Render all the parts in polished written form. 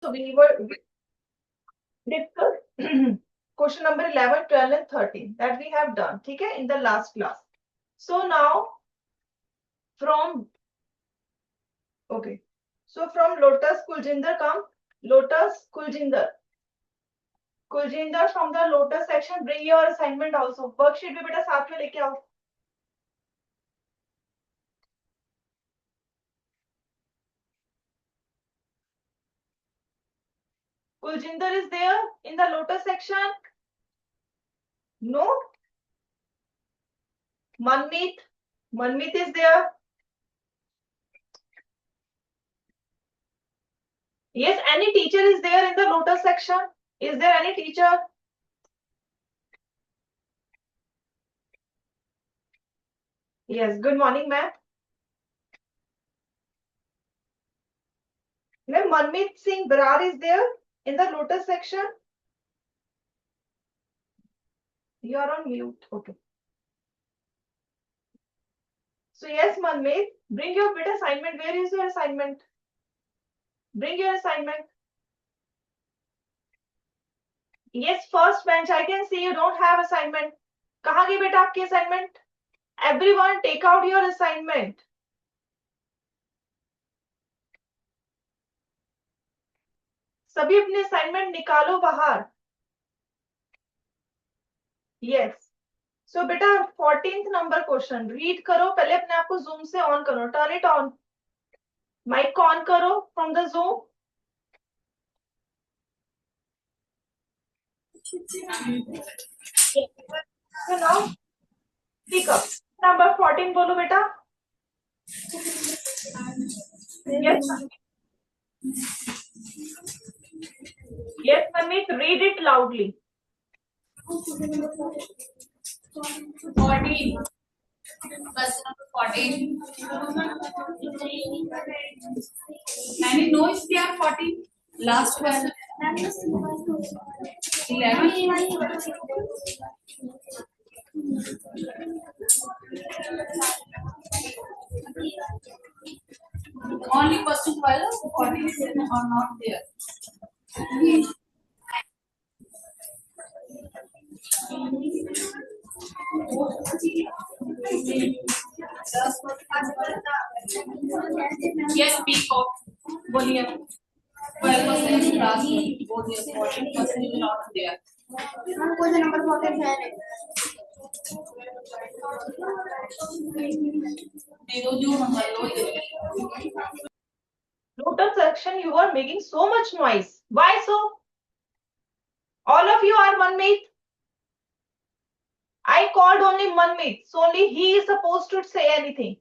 So we discuss question number 11, 12 and 13 that we have done, okay, in the last class. So now from Lotus Kuljinder come. Lotus Kuljinder from the Lotus section, bring your assignment also. Worksheet भी बेटा साथ में लेके आओ. Kuljinder is there in the Lotus section? No. Manmeet is there. Yes, any teacher is there in the Lotus section? Is there any teacher? Yes, good morning, ma'am. Ma'am, Manmeet Singh Brar is there in the Lotus section? You are on mute. Okay. So yes, Manmeet, bring your bit assignment. Where is your assignment? Bring your assignment. Yes, first bench. I can see you don't have assignment. कहाँ गई बेटा आपकी assignment? Everyone, take out your assignment. सभी अपने assignment निकालो बाहर. Yes. So बेटा 14th number question. Read करो. पहले अपने आप को Zoom से on करो. Turn it on. Mic को on करो from the Zoom. So now speak up. Number 14 बोलो बेटा. Yes. Yes, Manmeet, read it loudly. 14. Question number 14. Any know if they are 14? Last one. 11. Only question 12. 14 is not there. Yes, speak up. बोलिए. 12% class बोलिए. 14% is not there. Question number 14 है. Lotus section, you are making so much noise. Why so? All of you are Manmeet. I called only Manmeet, so only he is supposed to say anything.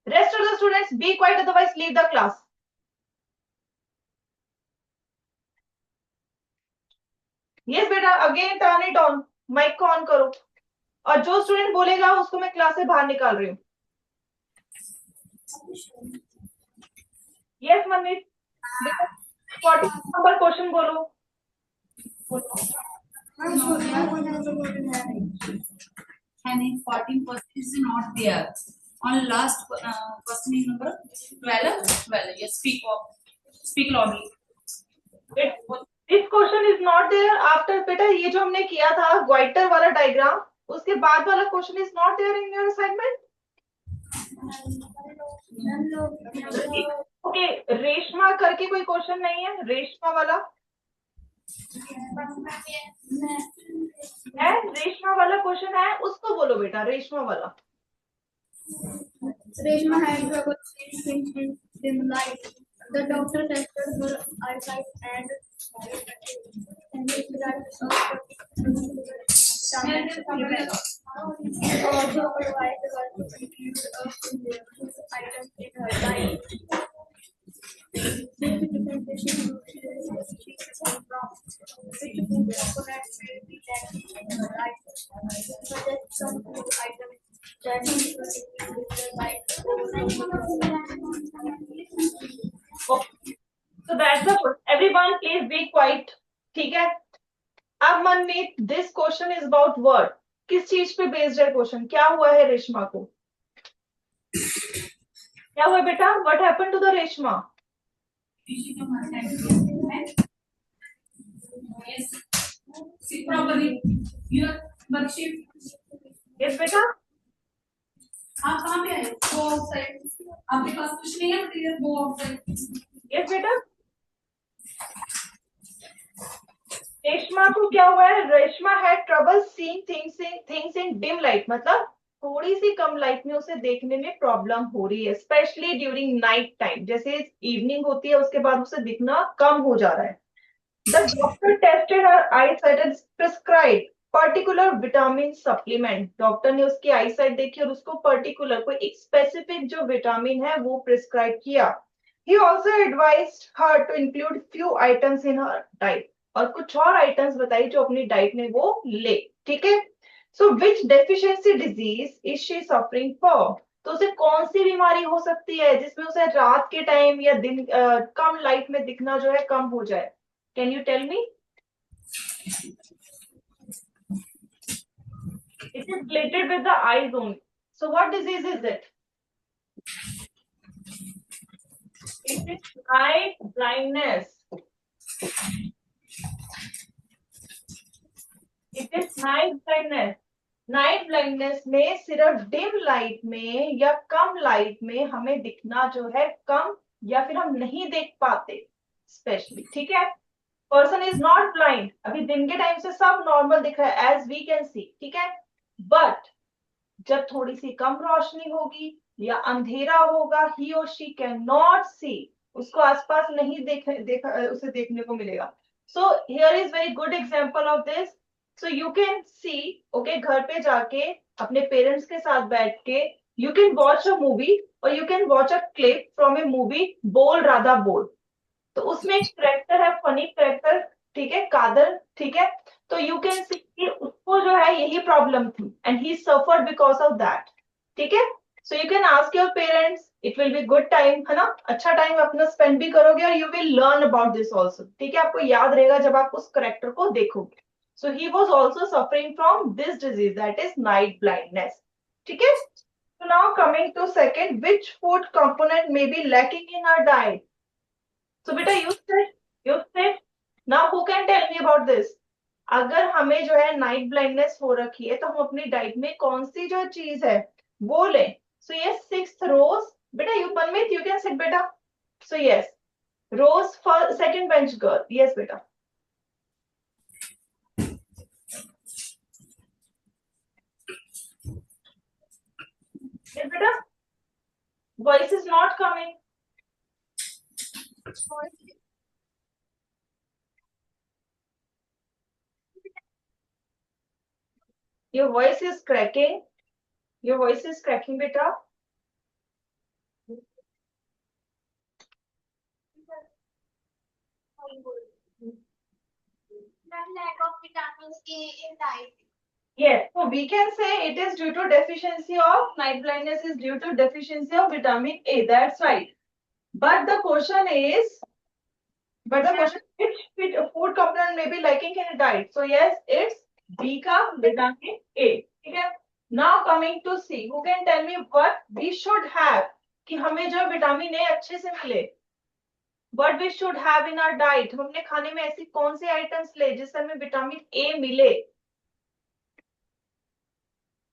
Rest of the students, be quiet, otherwise leave the class. Yes, बेटा, again turn it on. Mic को on करो. और जो student बोलेगा उसको मैं class से बाहर निकाल रही हूँ. Yes, Manmeet. 14 नंबर क्वेश्चन बोलो. And 14% is not there. On last question is number 12. 12. Yes, speak loudly. This question is not there after बेटा ये जो हमने किया था Goiter वाला डायग्राम, उसके बाद वाला question is not there in your assignment. Okay, Reshma करके कोई क्वेश्चन नहीं है. रेशमा वाला है. रेशमा वाला क्वेश्चन है, उसको बोलो बेटा. रेशमा वाला. Reshma had trouble seeing in dim light. The doctor tested her eyesight and his right also advised her to include a item in her diet. Due to presentation she from which food components may be lacking in her diet. Suggest some food items that she could include in her diet. Okay. So that's the everyone please be quiet. ठीक है. अब Manmeet, this question is about word. किस चीज पे based है question? क्या हुआ है रेशमा को? क्या हुआ बेटा? What happened to the Reshma? comment. Yes. Sit properly. Your worksheet. Yes बेटा, आप कहाँ पे आए? Go outside. आपके पास कुछ नहीं है material? Go outside. yes बेटा। रेशमा को क्या हुआ है? Reshma had trouble seeing things in dim light, मतलब थोड़ी सी कम लाइट में उसे देखने में प्रॉब्लम हो रही है, स्पेशली ड्यूरिंग नाइट टाइम। जैसे इवनिंग होती है उसके बाद उसे दिखना कम हो जा रहा है। The doctor tested her eyesight and prescribe particular vitamin supplement. Doctor ने उसकी आईसाइट देखी और उसको पर्टिकुलर कोई एक स्पेसिफिक जो विटामिन है वो प्रिस्क्राइब किया। He also advised her to include few items in her diet, और कुछ और आइटम्स बताई जो अपनी डाइट में वो ले। ठीक है, so which deficiency disease is she suffering for? तो उसे कौन सी बीमारी हो सकती है जिसमें उसे रात के टाइम या दिन कम लाइट में दिखना जो है कम हो जाए? Can you tell me? It is related with the eyes only, so what disease is it? It is night blindness. It is night blindness. Night blindness में सिर्फ डिम लाइट में या कम लाइट में हमें दिखना जो है कम, या फिर हम नहीं देख पाते स्पेशली। ठीक है, पर्सन इज नॉट ब्लाइंड, अभी दिन के टाइम से सब नॉर्मल दिख रहा है एज वी कैन सी। ठीक है, बट जब थोड़ी सी कम रोशनी होगी या अंधेरा होगा, ही और शी कैन नॉट सी, उसको आसपास नहीं उसे देखने को मिलेगा। So here is very good example of this. So you can see, okay, घर पे जाके अपने पेरेंट्स के साथ बैठ के you can watch a movie, और you can watch a clip from a movie Bol Radha बोल। तो उसमें एक करेक्टर है, फनी करेक्टर, ठीक है, कादर। ठीक है, तो यू कैन सी कि उसको जो है यही प्रॉब्लम थी and he suffered because of that. ठीक है, सो you can ask your parents, it will be good time, है ना, अच्छा टाइम अपना स्पेंड भी करोगे और you will learn about this also. ठीक है, आपको याद रहेगा जब आप उस करेक्टर को देखोगे। So he was also suffering from this disease, that is night blindness. ठीक है, so now coming to second, which food component may be lacking in our diet? So beta you said now who can tell me about this? अगर हमें जो है night blindness हो रखी है तो हम अपनी डाइट में कौन सी जो चीज है वो लें? सो यस, सिक्स्थ रोज, बेटा you permit, you can sit बेटा। So yes, row first second bench girl, yes बेटा। यस बेटा, voice is not coming. Your voice is cracking, your voice is cracking बेटा। Lack of vitamins A in diet. Yes, so we can say it is due to deficiency of night blindness is due to deficiency of vitamin A. That's right. But the question is, which food component may be lacking in a diet? So yes, it's B का vitamin A. ठीक है? Now coming to C, who can tell me what we should have कि हमें जो vitamin A अच्छे से मिले? What we should have in our diet? हम अपने खाने में ऐसी कौन सी आइटम्स ले जिससे हमें विटामिन ए मिले?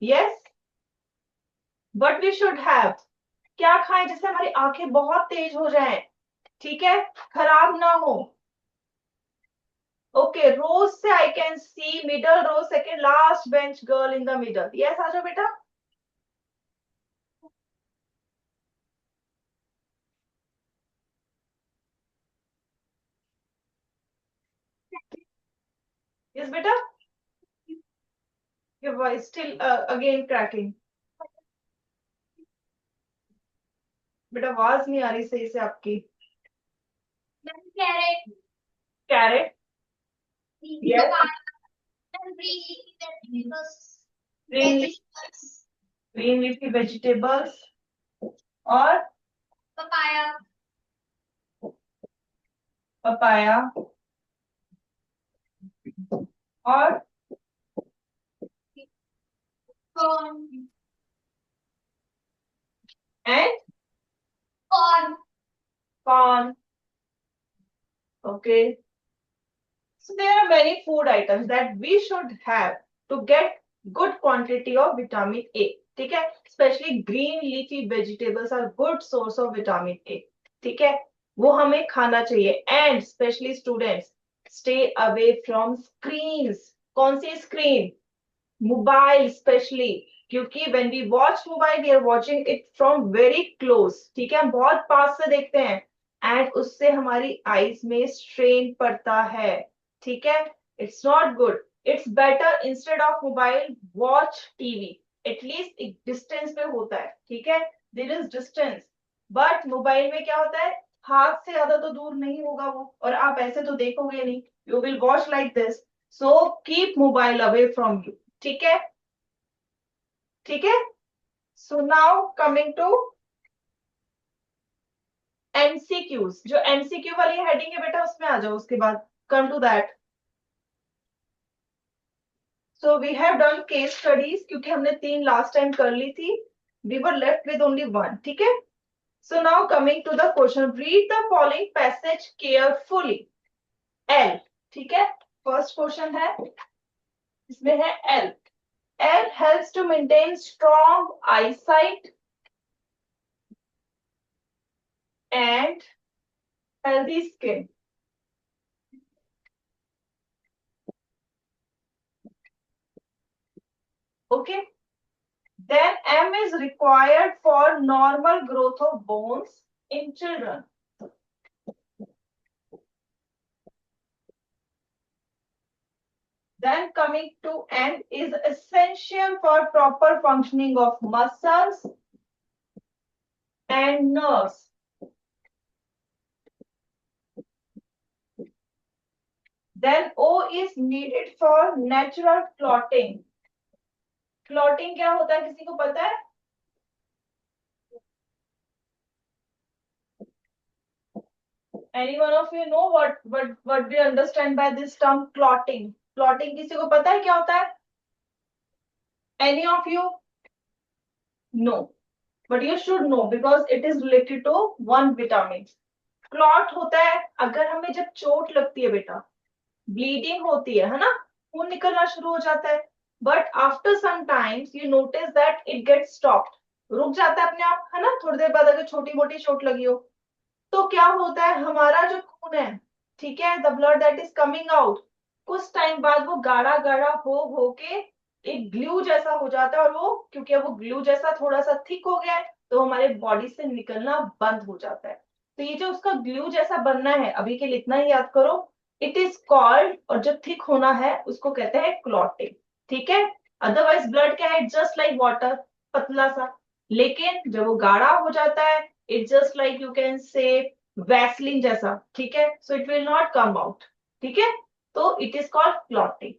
Yes, what we should have, क्या खाएं जिससे हमारी आंखें बहुत तेज हो जाएं, ठीक है, खराब ना हो। ओके, रोज से I can see middle row, second last bench girl in the middle. Yes, आ जाओ बेटा। यस बेटा, your voice still again cracking. बेटा आवाज नहीं आ रही सही से आपकी। Carrot. Carrot, yes, And green leafy vegetables. green Vegetables. green leafy vegetables, और Papaya. पपाया, और Corn. And Corn. Corn. Okay. So there are many food items that we should have to get good quantity of vitamin A. ठीक है, especially green leafy vegetables are good source of vitamin A. ठीक है, वो हमें खाना चाहिए. And especially students, stay away from screens. कौन सी screen? Mobile especially. क्योंकि when we watch mobile we are watching it from very close. ठीक है, हम बहुत पास से देखते हैं and उससे हमारी eyes में strain पड़ता है. ठीक है, it's not good. It's better instead of mobile watch TV. At least एक distance पे होता है. ठीक है, there is distance. But mobile में क्या होता है, हाथ से ज्यादा तो दूर नहीं होगा वो, और आप ऐसे तो देखोगे नहीं. You will watch like this. So keep mobile away from you. ठीक है, ठीक है. So now coming to MCQs. जो MCQ वाली हेडिंग है बेटा उसमें आ जाओ उसके बाद. Come to that. So we have done case studies क्योंकि हमने 3 last time कर ली थी. We were left with only 1. ठीक है. So now coming to the question. Read the following passage carefully. L. ठीक है. First question है. इसमें है L. L helps to maintain strong eyesight and healthy skin. Okay. Then M is required for normal growth of bones in children. Then coming to N is essential for proper functioning of muscles and nerves. Then O is needed for natural clotting. Clotting क्या होता है किसी को पता है? Any one of you know what we understand by this term clotting? Clotting किसी को पता है क्या होता है? Any of you? No. But you should know because it is related to one vitamin. Clot होता है अगर हमें जब चोट लगती है बेटा, ब्लीडिंग होती है ना, खून निकलना शुरू हो जाता है. But after some times you notice that it gets stopped. रुक जाता है अपने आप, है ना. थोड़ी देर बाद अगर छोटी मोटी चोट लगी हो तो क्या होता है, हमारा जो खून है, ठीक है, the blood that is coming out, कुछ टाइम बाद वो गाढ़ा गाढ़ा हो के एक ग्लू जैसा हो जाता है. और वो क्योंकि वो ग्लू जैसा थोड़ा सा थिक हो गया है तो हमारे बॉडी से निकलना बंद हो जाता है. तो ये जो उसका ग्लू जैसा बनना है, अभी के लिए इतना ही याद करो, इट इज कॉल्ड, और जो थिक होना है उसको कहते हैं क्लॉटिंग. ठीक है. अदरवाइज ब्लड क्या है, जस्ट लाइक वाटर, पतला सा. लेकिन जब वो गाढ़ा हो जाता है, it just like you can say Vaseline जैसा. ठीक है. So it will not come out. ठीक है. तो it is called clotting.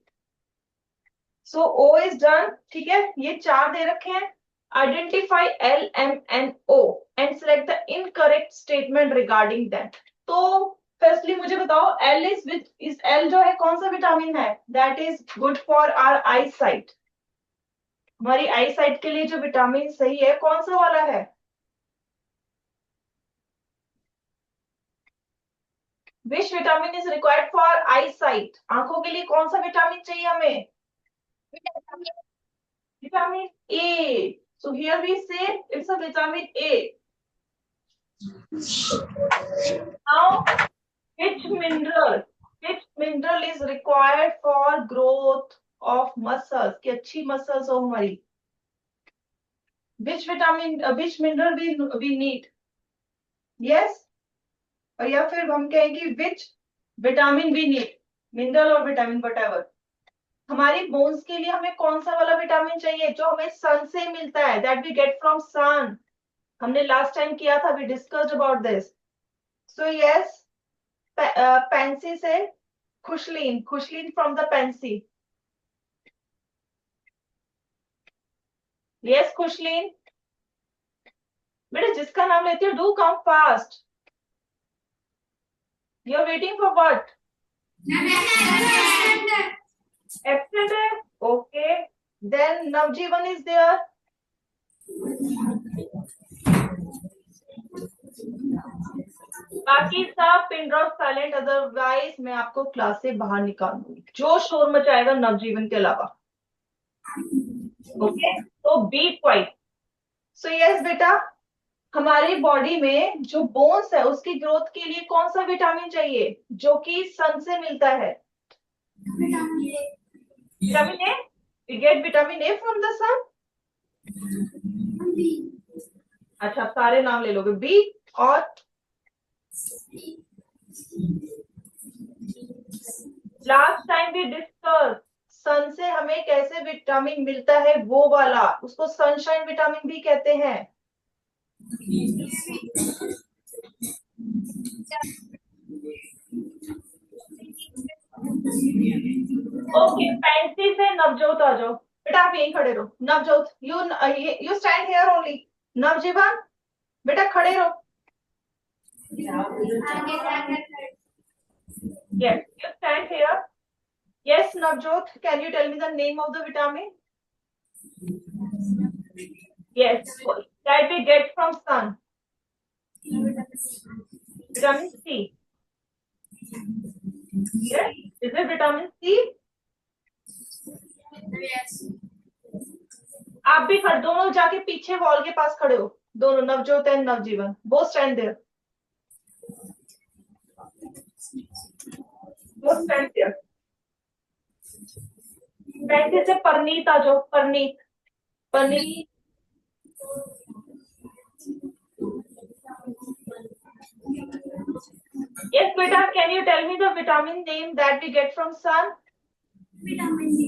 So O is done. ठीक है. ये 4 दे रखे हैं. Identify L M N O and select the incorrect statement regarding that. तो फर्स्टली मुझे बताओ, एल इज एल जो है कौन सा विटामिन है, that is good for our eyesight. हमारी आई साइट के लिए जो विटामिन सही है कौन सा वाला है? Which vitamin is required for eye sight? आंखों के लिए कौन सा विटामिन चाहिए हमें? Vitamin A. So here we say it's a vitamin A. Now which mineral is required for growth of muscles, कि अच्छी muscles हो हमारी? which mineral we need? yes. और या फिर हम कहेंगे which vitamin we need, mineral और vitamin whatever. हमारी बोन्स के लिए हमें कौन सा वाला विटामिन चाहिए जो हमें सन से मिलता है, that we get from sun. हमने लास्ट टाइम किया था, we discussed about this. So yes, Pansy से Khushleen from the Pansy. Yes Khushleen. बेटा जिसका नाम लेते हो do come fast. You are waiting for what? Absent है. Okay. Then Navjeevan is there. बाकी सब पिन ड्रॉप साइलेंट, अदरवाइज मैं आपको क्लास से बाहर निकाल दूंगी। जो शोर मचाएगा नवजीवन के अलावा। ओके, तो बी क्वाइट। सो यस बेटा, हमारी बॉडी में जो बोन्स है उसकी ग्रोथ के लिए कौन सा विटामिन चाहिए जो कि सन से मिलता है? Vitamin A. We get vitamin A from the sun. अच्छा, सारे नाम ले लोगे। बी और लास्ट टाइम भी डिस्कस, सन से हमें कैसे विटामिन मिलता है वो वाला, उसको सनशाइन विटामिन भी कहते हैं। ओके, फैंसी से नवजोत आ जाओ। बेटा आप यहीं खड़े रहो। Navjot, you stand here only. Navjeevan बेटा खड़े रहो। Yes, you stand here. Yes, Navjot, can you tell me the name of the vitamin? Yes, that we get from sun. Vitamin C. Yes, is it vitamin C? Yes. आप भी खड़े, दोनों जाके पीछे wall के पास खड़े हो। दोनों, Navjot and Navjeevan, both stand there. Both stand there. वैसे से परनीत आ जाओ। Parneet, Parneet. Yes, beta, can you tell me the vitamin name that we get from sun? Vitamin D.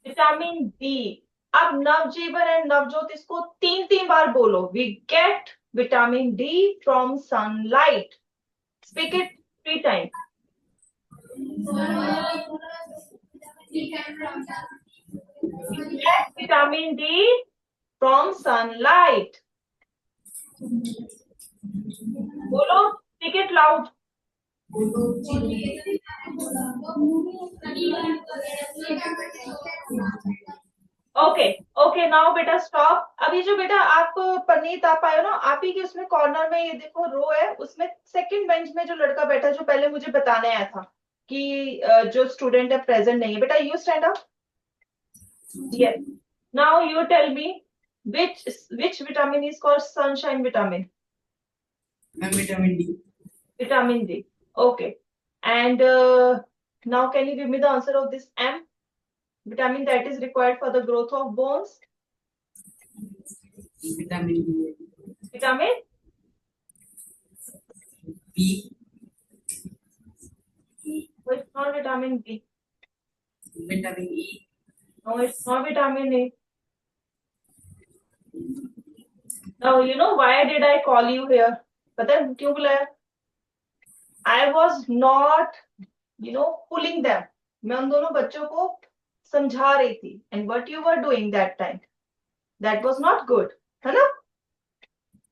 Vitamin D. अब नवजीवन एंड नवजोत इसको 3 बार बोलो। We get vitamin D from sunlight. Speak it 3 times. Vitamin D from sunlight. बोलो, speak it loud. Okay okay, now बेटा stop. अभी जो बेटा आप परनीत आप आए हो ना, आप ही के उसमें कॉर्नर में ये देखो रो है, उसमें सेकंड बेंच में जो लड़का बैठा जो पहले मुझे बताने आया था कि जो स्टूडेंट है प्रेजेंट नहीं है। बेटा you stand up. Yes, now you tell me which vitamin is called sunshine vitamin? Vitamin D. Vitamin D. Okay. And now can you give me the answer of this M? Vitamin that is required for the growth of bones. Vitamin D. Vitamin B. No, it's not vitamin B. Vitamin E. No, it's not vitamin A. Now you know why did I call you here? पता है क्यों बुलाया? I was not, pulling them. मैं उन दोनों बच्चों को समझा रही थी। And what you were doing that time, that was not good, है ना?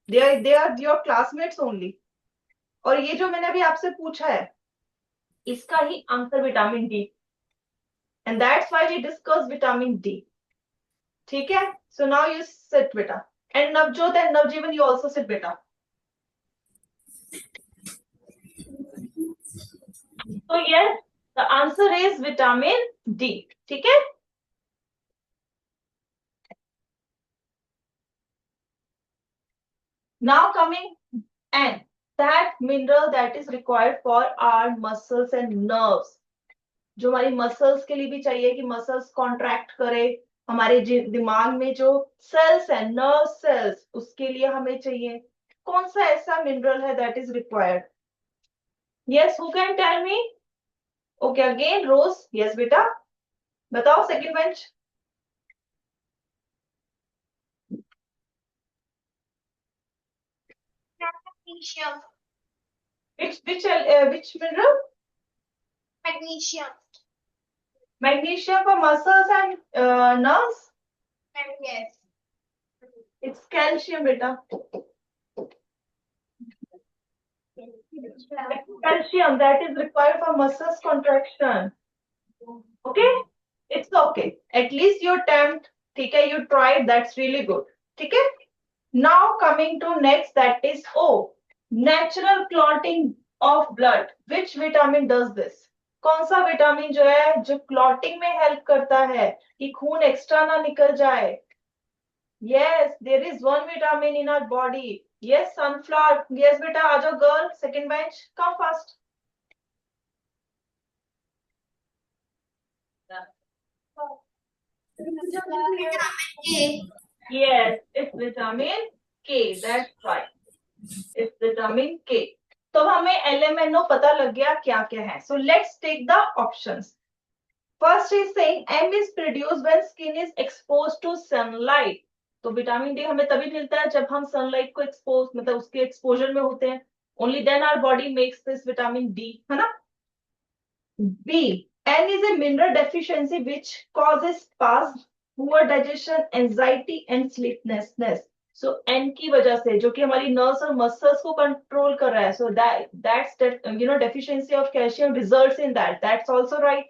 They are your classmates only. और ये जो मैंने अभी आपसे पूछा है, इसका ही answer vitamin D. And that's why we discussed vitamin D. ठीक है? So now you sit बेटा. And Navjot and Navjeevan, you also sit बेटा. So yes, the answer is vitamin D. ठीक है? Now coming N, that mineral that is required for our muscles and nerves. जो हमारी muscles के लिए भी चाहिए कि मसल्स कॉन्ट्रैक्ट करे, हमारे दिमाग में जो सेल्स है, नर्व सेल्स, उसके लिए हमें चाहिए। कौन सा ऐसा मिनरल है that is required? Yes, who can tell me? Okay, again Rose. Yes बेटा, बताओ second bench. Magnesium. Which mineral? Magnesium. Magnesium for muscles and nerves? Yes. It's calcium beta. Calcium that is required for muscles contraction. Okay, it's okay. At least you attempt. ठीक है, you tried. That's really good. ठीक है. Now coming to next, that is O. Natural clotting of blood. Which vitamin does this? कौन सा vitamin जो है जो clotting में हेल्प करता है कि खून एक्स्ट्रा ना निकल जाए? Yes, there is one vitamin in our body. Yes, sunflower. Yes, beta, आ जाओ girl. Second bench. Come fast. Yes, it's vitamin K. That's right. It's vitamin K. तो हमें LMNO पता लग गया क्या क्या है. So let's take the options. First is saying M is produced when skin is exposed to sunlight. तो vitamin D हमें तभी मिलता है जब हम सनलाइट को एक्सपोज मतलब उसके एक्सपोजर में होते हैं. Only then our body makes this vitamin D, है ना? B. N is a mineral deficiency which causes spasm, poor digestion, anxiety and sleeplessness. So N की वजह से जो कि हमारी नर्व्स और मसल्स को कंट्रोल कर रहा है. So that's deficiency of calcium results in that. That's also right.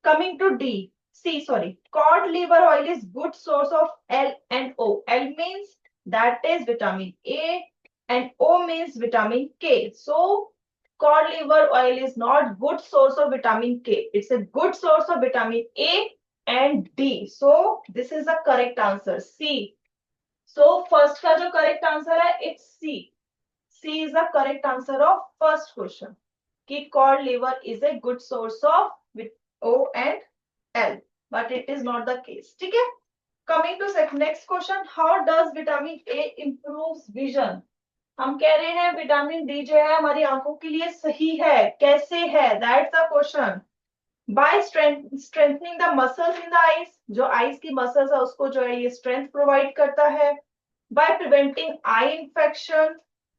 Coming to D. Cod liver oil is good source of L and O. L means that is vitamin A and O means vitamin K. So cod liver oil is not good source of vitamin K. It's a good source of vitamin A and D. So this is the correct answer. C. So first का जो correct answer है it's C. C is the correct answer of first question. कि cod liver is a good source of O and L, but it is not the case. ठीक है? Coming to next question, how does vitamin A improves vision? हम कह रहे हैं vitamin D जो है हमारी आंखों के लिए सही है. कैसे है? That's the question. By strengthening the muscles in the eyes, जो eyes की muscles है उसको जो है ये strength provide करता है. By preventing eye infection.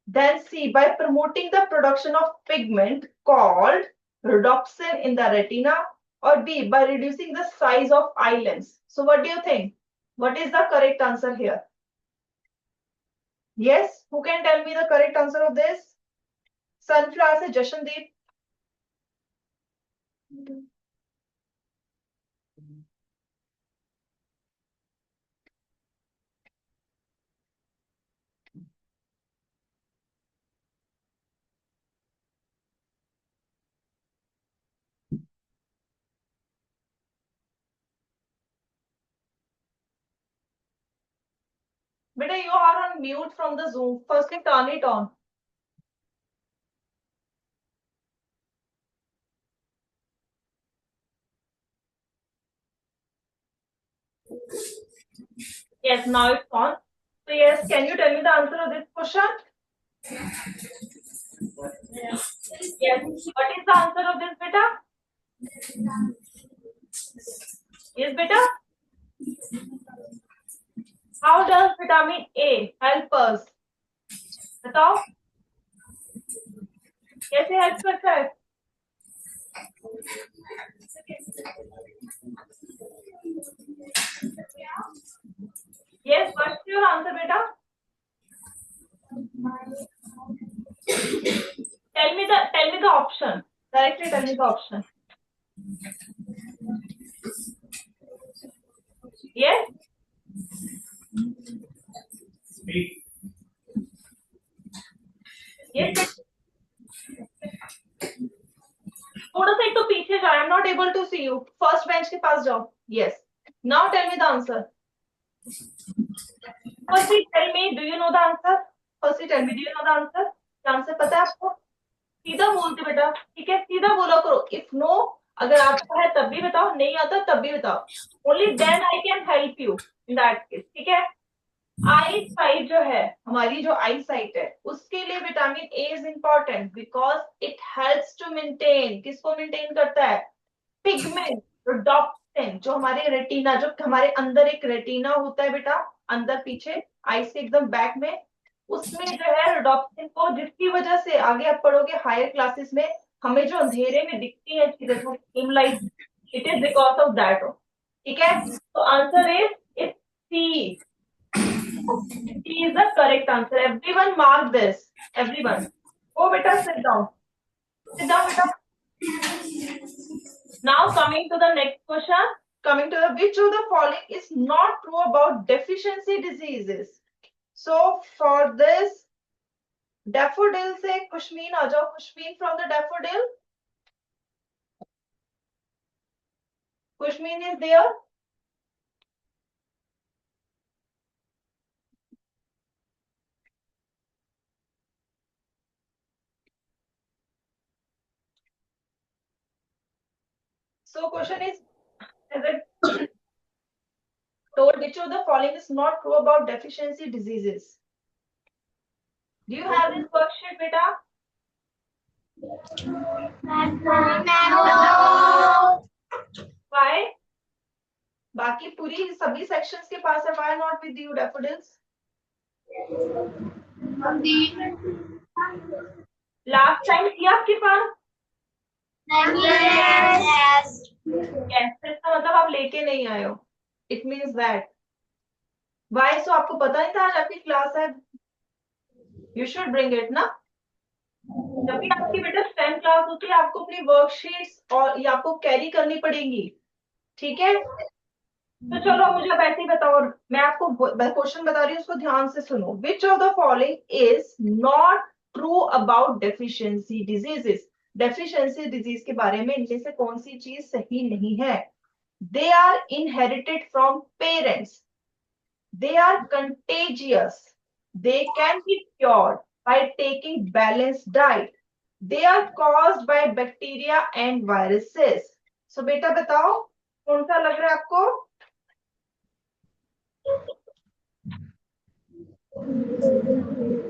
Then C, by promoting the production of pigment called rhodopsin in the retina. Or B, by reducing the size of eye lens. So what do you think? What is the correct answer here? Yes, who can tell me the correct answer of this? Sunflower से Jashandeep. Beta, you are on mute from the Zoom. Firstly, turn it on. Yes, now it's on. So yes, can you tell me the answer of this question? Yes. What is the answer of this, beta? Yes, beta. How does vitamin A help us? बताओ. कैसे help करता है? Yes, what's your answer, beta? Tell me the option. Directly tell me the option. Yes. Speak. Yes. थोड़ा सा एक तो पीछे जाओ. I'm not able to see you. First bench के पास जाओ. Yes. Now tell me the answer. Firstly, tell me, do you know the answer? Firstly, tell me, do you know the answer? Answer पता है आपको? सीधा बोलते बेटा. ठीक है, सीधा बोला करो. If no, अगर आपको है तब भी बताओ, नहीं आता तब भी बताओ. Only then I can help you in that case. ठीक है? आई साइट जो है हमारी जो आई साइट है उसके लिए vitamin A is important because it helps to maintain. किसको मेंटेन करता है? Pigment rhodopsin. जो हमारे रेटिना जो हमारे अंदर एक रेटिना होता है बेटा अंदर पीछे आई से एकदम बैक में उसमें जो है रोडोप्सिन को जिसकी वजह से आगे आप पढ़ोगे हायर क्लासेस में हमें जो अंधेरे में दिखती है चीजें light it is because of that. ठीक है, तो answer is it's C. C is the correct answer. Everyone mark this. Everyone. Oh, beta, sit down. Sit down, beta. Now coming to the next question. Coming to the which of the following is not true about deficiency diseases? So for this, daffodil से खुशमीन आ जाओ, Khushmeen from the daffodil, Khushmeen is there. So question is it told which of the following is not true about deficiency diseases? Do you have this worksheet, beta? No. Why? बाकी पूरी सभी sections के पास है, why not with you daffodils? Last time थी आपके पास? Yes. Yes, इसका मतलब आप लेके नहीं आए हो. It means that. Why? So आपको पता नहीं था आज आपकी क्लास है? You should bring it ना? जब भी आपकी बेटा STEM क्लास होती है आपको अपनी वर्कशीट्स और ये आपको कैरी करनी पड़ेगी, ठीक है? तो चलो मुझे अब ऐसे ही बताओ, मैं आपको क्वेश्चन बता रही हूँ उसको ध्यान से सुनो. Which of the following is not true about deficiency diseases? Deficiency disease के बारे में इनमें से कौन सी चीज सही नहीं है? They are inherited from parents, they are contagious, they can be cured by taking balanced diet, they are caused by bacteria and viruses. So बेटा बताओ कौन सा लग रहा है आपको?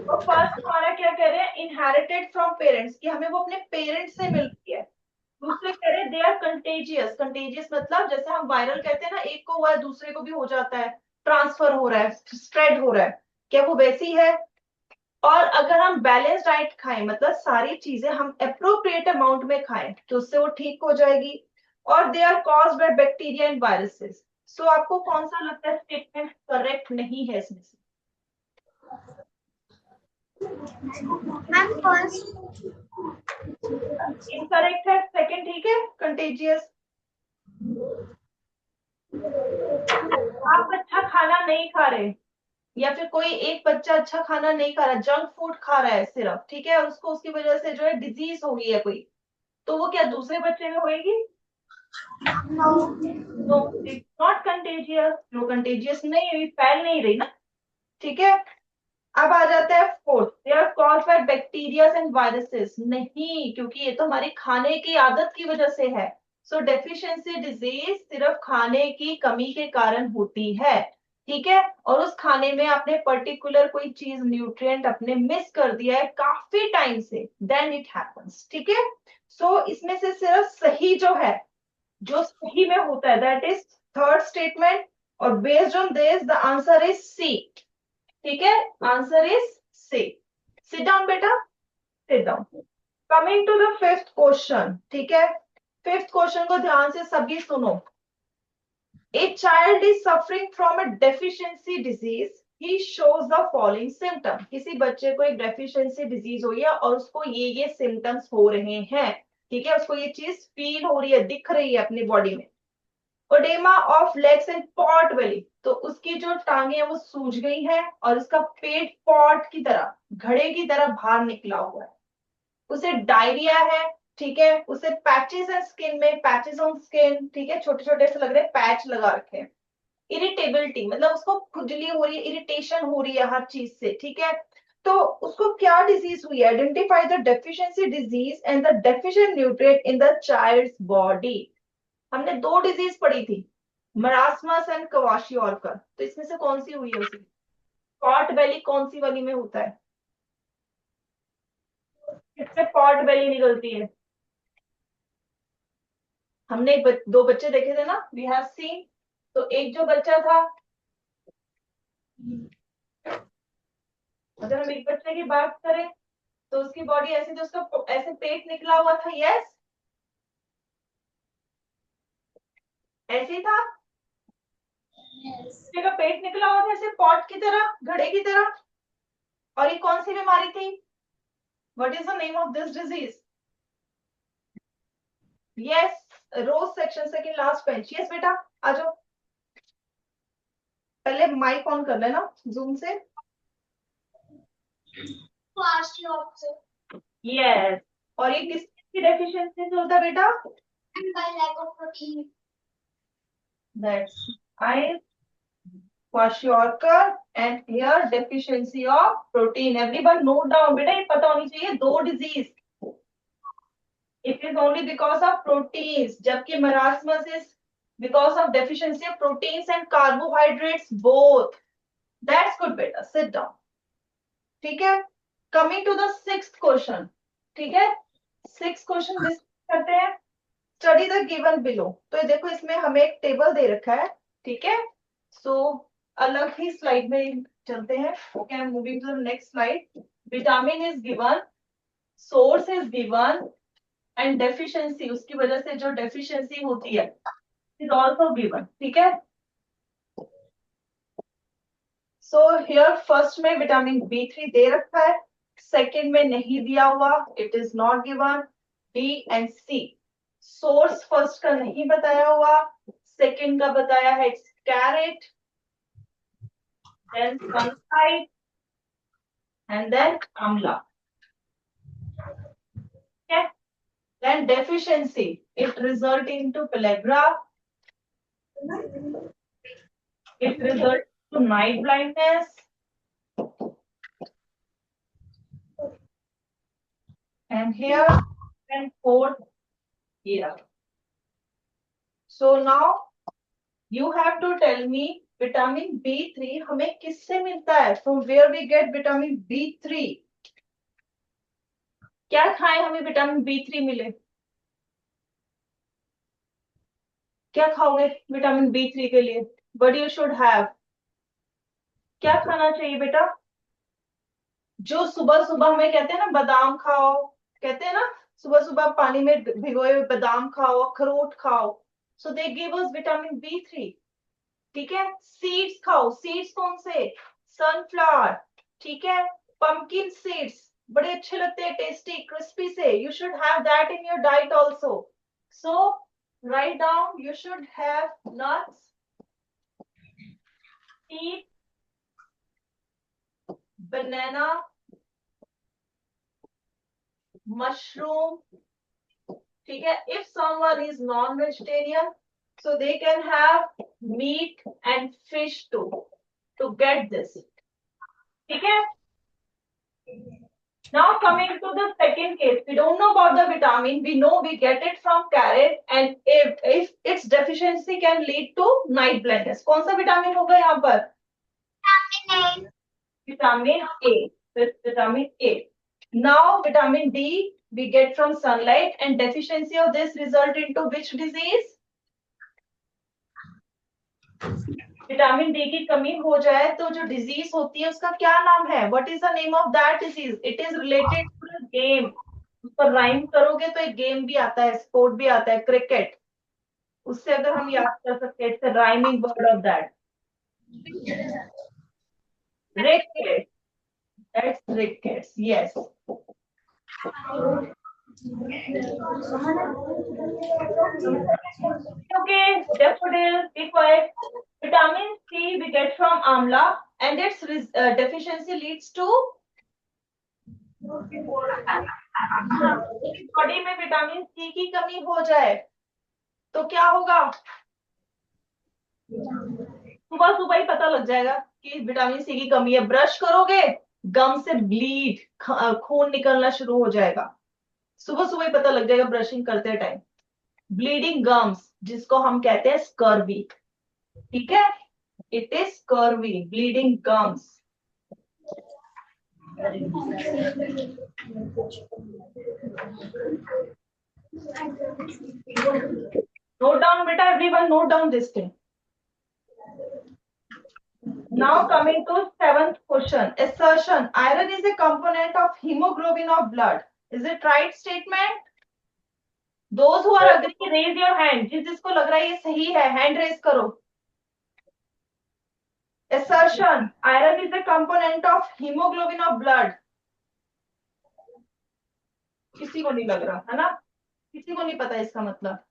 तो फर्स्ट हमारा क्या कह रहे हैं, इनहेरिटेड फ्रॉम पेरेंट्स, कि हमें वो अपने पेरेंट्स से मिलती है. दूसरे कह रहे हैं दे आर कंटेजियस, कंटेजियस मतलब जैसे हम वायरल कहते हैं ना, एक को हुआ है दूसरे को भी हो जाता है, ट्रांसफर हो रहा है, स्प्रेड हो रहा है, क्या वो वैसी है? और अगर हम बैलेंस डाइट खाएं, मतलब सारी चीजें हम अप्रोप्रिएट अमाउंट में खाएं, तो उससे वो ठीक हो जाएगी. और they are caused by bacteria and viruses. So आपको कौन सा लगता है स्टेटमेंट करेक्ट नहीं है इसमें से? Ma'am first. इनकरेक्ट है. सेकंड ठीक है, कंटेजियस. आप अच्छा खाना नहीं खा रहे, या फिर कोई एक बच्चा अच्छा खाना नहीं खा रहा, जंक फूड खा रहा है सिर्फ, ठीक है, और उसको उसकी वजह से जो है डिजीज हो गई है कोई, तो वो क्या दूसरे बच्चे में होएगी? No. No, it's not contagious. जो कंटेजियस नहीं हुई, फैल नहीं रही ना, ठीक है. अब आ जाता है fourth, they are caused by bacteria and viruses. नहीं, क्योंकि ये तो हमारी खाने की आदत की वजह से है. सो डेफिशिएंसी डिजीज सिर्फ खाने की कमी के कारण होती है, ठीक है. और उस खाने में आपने पर्टिकुलर कोई चीज, न्यूट्रिएंट अपने मिस कर दिया है काफी टाइम से, देन इट हैपेंस, ठीक है. सो इसमें से सिर्फ सही जो है, जो सही में होता है, दैट इज थर्ड स्टेटमेंट. और based on this the answer is C, ठीक है. Answer is C. Sit down बेटा, sit down. Coming to the fifth question, ठीक है. फिफ्थ क्वेश्चन को ध्यान से सभी सुनो. A child is suffering from a deficiency disease, he shows the following symptom. किसी बच्चे को एक डेफिशिएंसी डिजीज हुई है और उसको ये सिम्टम्स हो रहे हैं, ठीक है. उसको ये चीज फील हो रही है, दिख रही है अपनी बॉडी में. Oedema of legs and pot belly, तो उसकी जो टांगे हैं वो सूज गई हैं और उसका पेट पॉट की तरह, घड़े की तरह बाहर निकला हुआ है. उसे डायरिया है, ठीक है. उसे पैचेस है स्किन में, पैचेस ऑन स्किन, ठीक है, छोटे छोटे से लग रहे हैं, पैच लगा रखे हैं. इरिटेबिलिटी मतलब उसको खुजली हो रही है, इरिटेशन हो रही है हर चीज से, ठीक है. तो उसको क्या डिजीज हुई है? Identify the deficiency disease and the deficient nutrient in the child's body. हमने दो डिजीज पढ़ी थी, मरासमस एंड क्वाशियोर्कर. तो इसमें से कौन सी हुई है उसे? पॉट बेली कौन सी वाली में होता है? इसमें पॉट बेली निकलती है. हमने दो बच्चे देखे थे ना, वी हैव सीन. तो एक जो बच्चा था, अगर हम एक बच्चे की बात करें तो उसकी बॉडी ऐसी थी, उसका ऐसे पेट निकला हुआ था. यस, ऐसे ही था. बच्चे का पेट निकला हुआ था ऐसे पॉट की तरह, घड़े की तरह. और ये कौन सी बीमारी थी? What is the name of this disease? Yes, rose section second last bench. Yes बेटा, आ जाओ. पहले माइक ऑन कर लेना जूम से. Kwashiorkor यस, और ये किसकी डेफिशिएंसी से होता है बेटा? and by lack of protein. That's I Kwashiorkor and here deficiency of protein. Everyone note down बेटा, ये पता होनी चाहिए. दो disease, it is only because of proteins, जबकि marasmus is because of deficiency of proteins and carbohydrates both. That's good बेटा, sit down. ठीक है, coming to the sixth question. ठीक है, sixth question डिस्कस करते हैं. Study the given below. तो ये देखो, इसमें हमें एक टेबल दे रखा है. ठीक है, सो अलग ही स्लाइड में चलते हैं. Okay, I am moving to the next slide. Vitamin is given, source is given and deficiency, उसकी वजह से जो डेफिशिएंसी होती है इज आल्सो गिवन. ठीक है, सो हियर फर्स्ट में विटामिन B3 दे रखा है, सेकंड में नहीं दिया हुआ, it is not given. B and C. Source first का नहीं बताया हुआ, सेकंड का बताया है, it's carrot, then sunlight and then amla. Okay, then deficiency, it result into pellagra, it result to night blindness, and here and fourth here. So now you have to tell me vitamin B3 हमें किससे मिलता है? From where we get vitamin B3? क्या खाएं हमें vitamin B3 मिले? क्या खाओगे विटामिन B3 के लिए? What you should have? क्या खाना चाहिए बेटा? जो सुबह सुबह हमें कहते हैं ना, बादाम खाओ, कहते हैं ना सुबह सुबह पानी में भिगोए हुए बादाम खाओ, अखरोट खाओ. So they give us vitamin B3. ठीक है, सीड्स खाओ. सीड्स कौन से? सनफ्लावर. ठीक है, पंपकिन सीड्स बड़े अच्छे लगते हैं, टेस्टी क्रिस्पी से. You should have that in your diet also. So write down, you should have nuts, seeds, banana, mushroom. ठीक है, if someone is non-vegetarian, so they can have meat and fish too to get this. ठीक है. Now coming to the second case, we don't know about the vitamin. We know we get it from carrot, and if its deficiency can lead to night blindness. कौन सा vitamin होगा यहाँ पर? Vitamin A. Vitamin A. Now vitamin D we get from sunlight, and deficiency of this result into which disease? Vitamin D की कमी हो जाए तो जो डिजीज होती है उसका क्या नाम है? What is the name of that disease? It is related to the game. उस पर राइम करोगे तो एक गेम भी आता है, स्पोर्ट भी आता है, क्रिकेट. उससे अगर हम याद कर सकते हैं, it's a rhyming word of that. रिकेट. That's rickets. Yes. Okay, daffodil, be quiet. Vitamin C we get from amla, and its deficiency leads to body में विटामिन सी की कमी हो जाए तो क्या होगा? सुबह सुबह ही पता लग जाएगा कि विटामिन सी की कमी है. ब्रश करोगे, गम से ब्लीड, खून निकलना शुरू हो जाएगा. सुबह सुबह ही पता लग जाएगा ब्रशिंग करते टाइम. ब्लीडिंग गम्स, जिसको हम कहते हैं स्कर्वी. ठीक है, it is scurvy, bleeding gums. Note down beta, everyone note down this thing. Now coming to seventh question. Assertion, iron is a component of hemoglobin of blood. Is it right statement? Those who are agree, raise your hand. जिसको लग रहा है ये सही है, hand raise करो. Assertion, iron is a component of hemoglobin of blood. किसी को नहीं लग रहा है ना, किसी को नहीं पता इसका मतलब.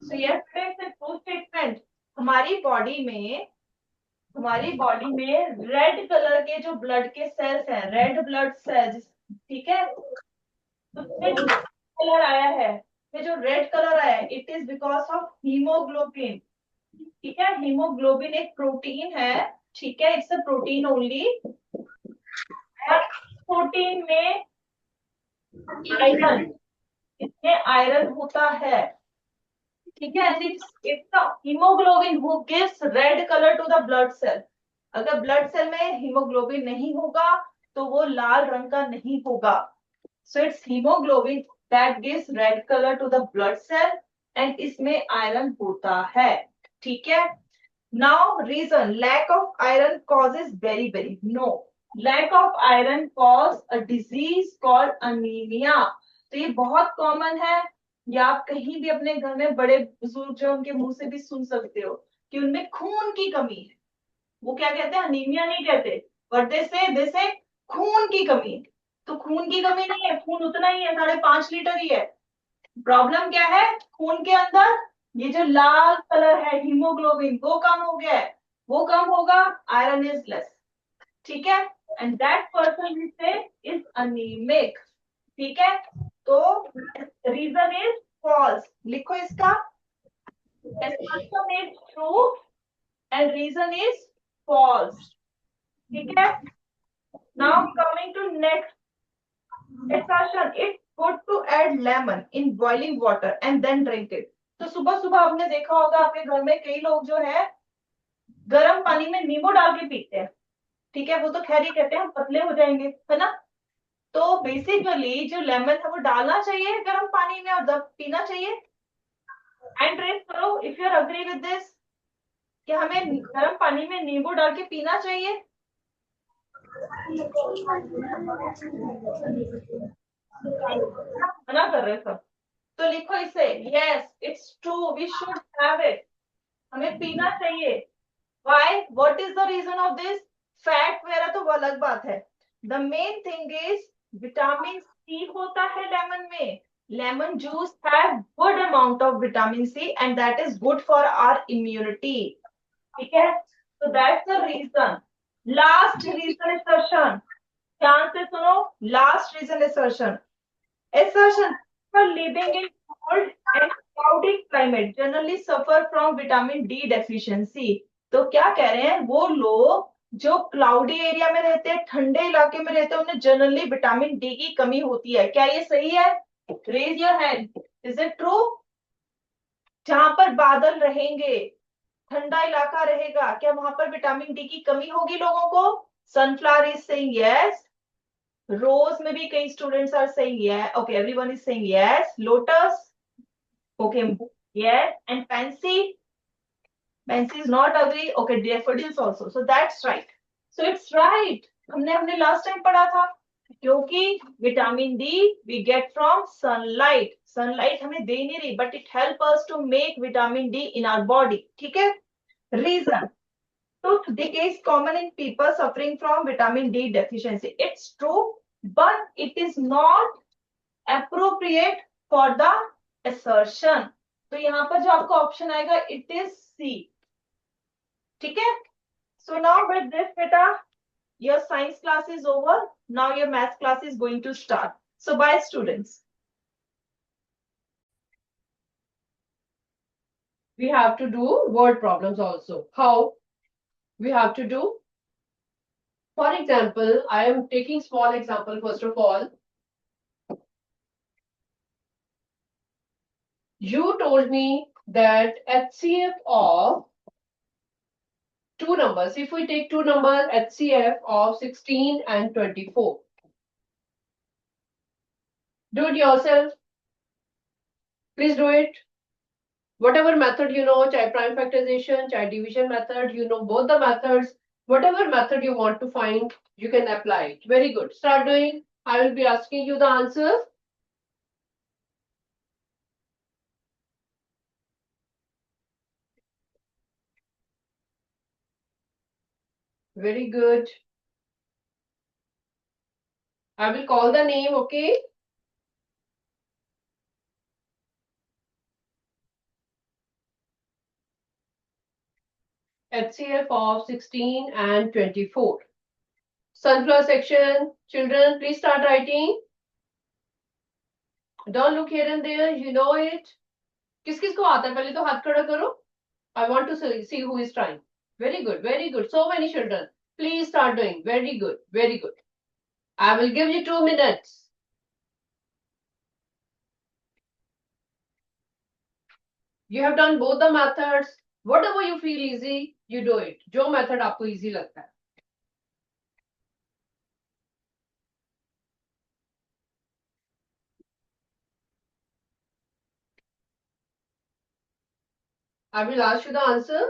So yes, it's a true statement. हमारी बॉडी में हमारी बॉडी में रेड कलर के जो ब्लड के सेल्स हैं, रेड ब्लड सेल्स, ठीक है, तो कलर आया है, ये जो रेड कलर आया है, it is because of haemoglobin. ठीक है, हीमोग्लोबिन एक प्रोटीन है, ठीक है, it's a protein only. Protein में आयरन, इसमें आयरन होता है, ठीक है, it's the haemoglobin who gives red colour to the blood cell. अगर ब्लड सेल में हीमोग्लोबिन नहीं होगा तो वो लाल रंग का नहीं होगा। So it's haemoglobin that gives red colour to the blood cell, and इसमें आयरन होता है, ठीक है। Now reason, lack of iron causes beriberi, no, lack of iron cause a disease called anaemia. तो ये बहुत कॉमन है, या आप कहीं भी अपने घर में बड़े बुजुर्ग जो उनके मुंह से भी सुन सकते हो कि उनमें खून की कमी है। वो क्या कहते हैं, अनीमिया नहीं कहते, बट दे से खून की कमी। तो खून की कमी नहीं है, खून उतना ही है, 5.5 लीटर ही है। प्रॉब्लम क्या है, खून के अंदर ये जो लाल कलर है हीमोग्लोबिन वो कम हो गया है, वो कम होगा, आयरन इज लेस, ठीक है, and that person is anaemic, ठीक है। तो रीजन इज फॉल्स, लिखो इसका, assumption is true and reason is false, ठीक है। Now coming to next assertion, it's good to add lemon in boiling water and then drink it। तो सुबह सुबह आपने देखा होगा आपके घर में कई लोग जो है गर्म पानी में नींबू डाल के पीते हैं, ठीक है, वो तो खैर ही कहते हैं हम पतले हो जाएंगे, है ना। तो बेसिकली जो लेमन है वो डालना चाहिए गर्म पानी में और जब पीना चाहिए। एंड ड्रिंक करो if you are agree with this, कि हमें गर्म पानी में नींबू डाल के पीना चाहिए। मना कर रहे सब, तो लिखो इसे, yes it's true we should have it, हमें पीना चाहिए। Why, what is the reason of this, fat वगैरह तो वो अलग बात है, the main thing is vitamin C होता है लेमन में, lemon juice have good amount of vitamin C and that is good for our immunity, ठीक है। तो that's the reason. Last reason assertion, ध्यान से सुनो, last reason assertion, assertion for living in cold and cloudy climate generally suffer from vitamin D deficiency। तो क्या कह रहे हैं, वो लोग जो क्लाउडी एरिया में रहते हैं, ठंडे इलाके में रहते हैं, उन्हें जनरली विटामिन डी की कमी होती है। क्या ये सही है, raise your hand, is it true. जहां पर बादल रहेंगे, ठंडा इलाका रहेगा, क्या वहां पर विटामिन डी की कमी होगी लोगों को। Sunflower is saying yes, rose में भी कई students are saying yes, okay everyone is saying yes, lotus, okay, yes, and Pansy is not agree, okay, daffodils also, so that's right, so it's right, हमने last time पढ़ा था, क्योंकि vitamin D we get from sunlight, sunlight हमें दे नहीं रही but it help us to make vitamin D in our body, ठीक है। Reason, tooth decay is common in people suffering from vitamin D deficiency, it's true but it is not appropriate for the assertion। तो यहां पर जो आपका option आएगा it is C, ठीक है। सो नाउ विद दिस बेटा your science class is over, now your math class is going to start, so bye students. We have to do word problems also. How we have to do? For example, I am taking small example first of all. You told me that HCF of two numbers. If we take two numbers, HCF of 16 and 24. Do it yourself. Please do it. Whatever method you know, chahe prime factorization, chahe division method, you know both the methods. Whatever method you want to find, you can apply it. Very good. Start doing. I will be asking you the answers. Very good. I will call the name, okay? HCF of 16 and 24. Sunflower section, children, please start writing. Don't look here and there, you know it. किस किस को आता है पहले तो हाथ खड़ा करो. I want to see who is trying. Very good, very good. So many children. Please start doing. Very good, very good. I will give you 2 minutes. You have done both the methods. Whatever you feel easy, you do it. जो method आपको easy लगता है. I will ask you the answer.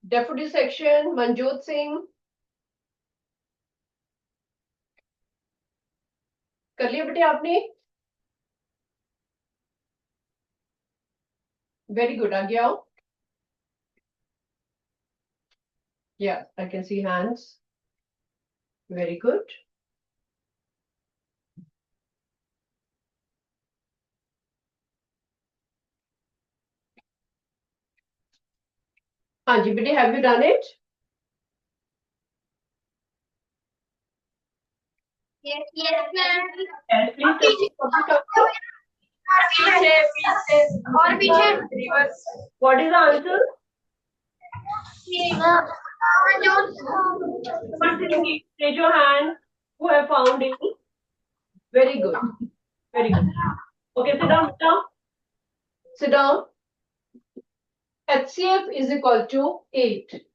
Deputy section, Manjot Singh. कर लिया बेटे आपने? Very good. आगे आओ. Yeah, I can see hands. Very good. हाँ जी बेटे, have you done it? Yes, yes, ma'am. Yes, please. और पीछे What is the answer? Raise your hand who have found it. Very good. Very good. Okay, sit down, beta. Sit down. HCF is equal to 8.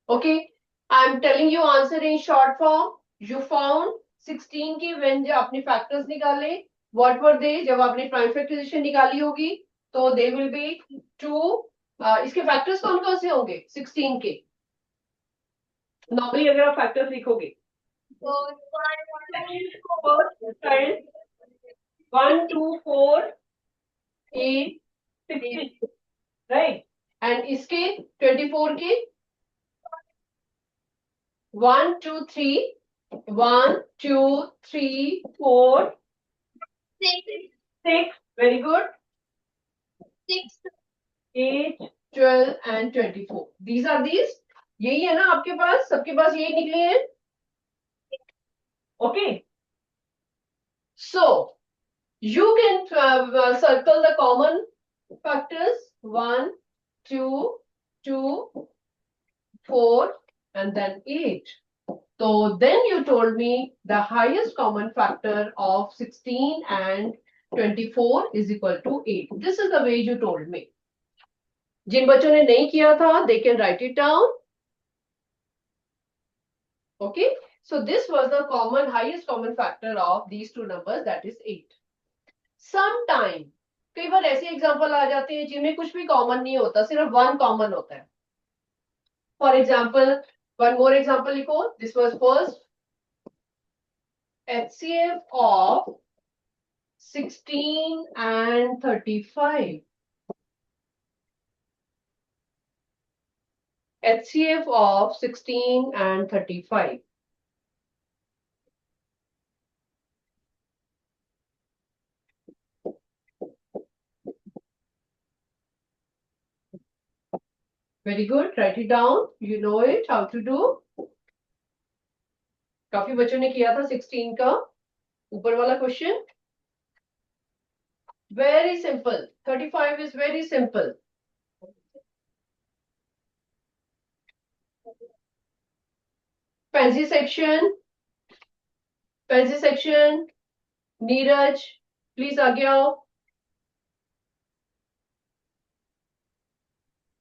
Okay, I'm telling you answer in short form. You found 16 की when जब आपने factors निकाले, what were they? जब आपने prime factorization निकाली होगी, तो they will be 2. इसके factors कौन कौन से होंगे? 16 के. Normally अगर आप factors लिखोगे, 1, 2, 4, 8, 16, right? And इसके 24 के 1, 2, 3, 1, 2, 3, 4, 6. Very good. 8, 12 and 24. These are these. यही है ना आपके पास? सबके पास यही निकले हैं? Okay. So you can circle the common factors 1, 2, 2, 4 and then 8. So then you told me the highest common factor of 16 and 24 is equal to 8. This is the way you told me. जिन बच्चों ने नहीं किया था, they can write it down. Okay. So this was the highest common factor of these two numbers, that is 8. Sometime कई बार ऐसे example आ जाते हैं जिनमें कुछ भी कॉमन नहीं होता, सिर्फ 1 कॉमन होता है. For example, one more example लिखो. This was first. HCF of 16 and 35. HCF of 16 and 35. Very good. Write it down. You know it, how to do. काफी बच्चों ने किया था 16 का ऊपर वाला question. Very simple. 35 is very simple. Fancy section. Fancy section. Neeraj, please आगे आओ.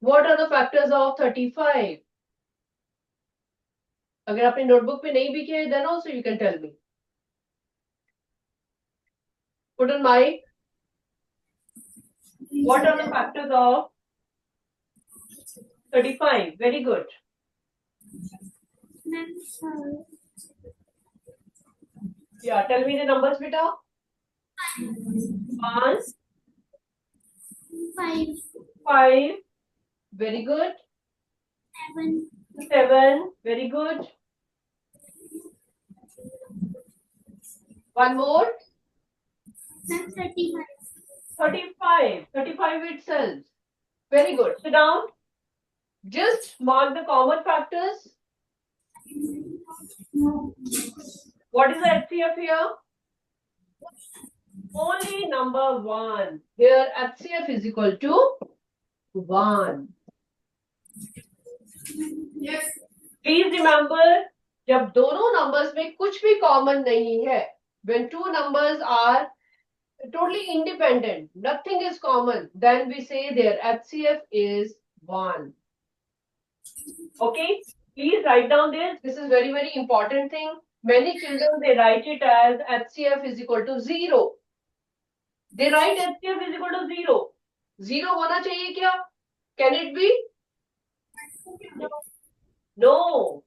What are the factors of 35? अगर आपने नोटबुक में नहीं भी किया, then also you can tell me. Put on mic. What are the factors of 35? Very good. Yeah, tell me the numbers, beta. 1, 5, Very good. 7. 7. Very good. One more. 35. 35. 35 itself. Very good. Sit down. Just mark the common factors. No. What is the HCF here? Only number 1. Here HCF is equal to 1. Yes. Please remember, जब दोनों numbers में कुछ भी common नहीं है, when two numbers are totally independent, nothing is common, then we say their HCF is 1. Okay, please write down this. This is very, very important thing. Many children, they write it as HCF is equal to 0. They write HCF is equal to 0. 0 होना चाहिए क्या? Can it be? No.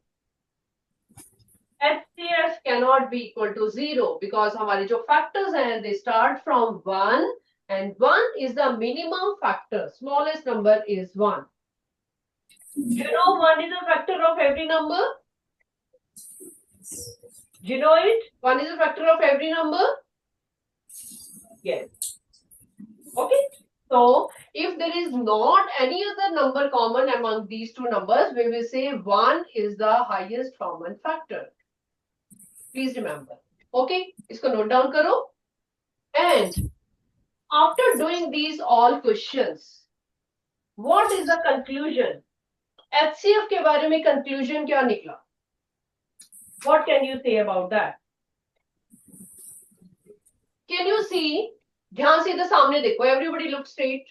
HCF cannot be equal to 0 because हमारे जो factors हैं, they start from 1 and 1 is the minimum factor. Smallest number is 1. You know 1 is a factor of every number? Do you know it? 1 is a factor of every number? Yes. Okay. So, if there is not any other number common among these two numbers, we will say 1 is the highest common factor. Please remember. Okay. इसको note down करो. And after doing these all questions, what is the conclusion? HCF के बारे में conclusion क्या निकला? What can you say about that? Can you see? ध्यान से इधर सामने देखो. Everybody look straight.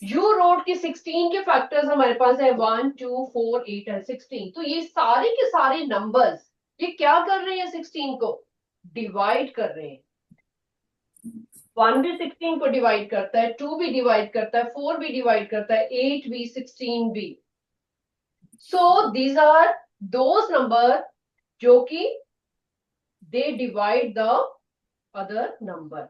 You wrote कि 16 के factors हमारे पास है 1, 2, 4, 8 and 16. तो ये सारे के सारे numbers ये क्या कर रहे हैं 16 को? Divide कर रहे हैं. 1 भी 16 को divide करता है, 2 भी divide करता है, 4 भी divide करता है, 8 भी, 16 भी. So these are those numbers जो कि they divide the other number.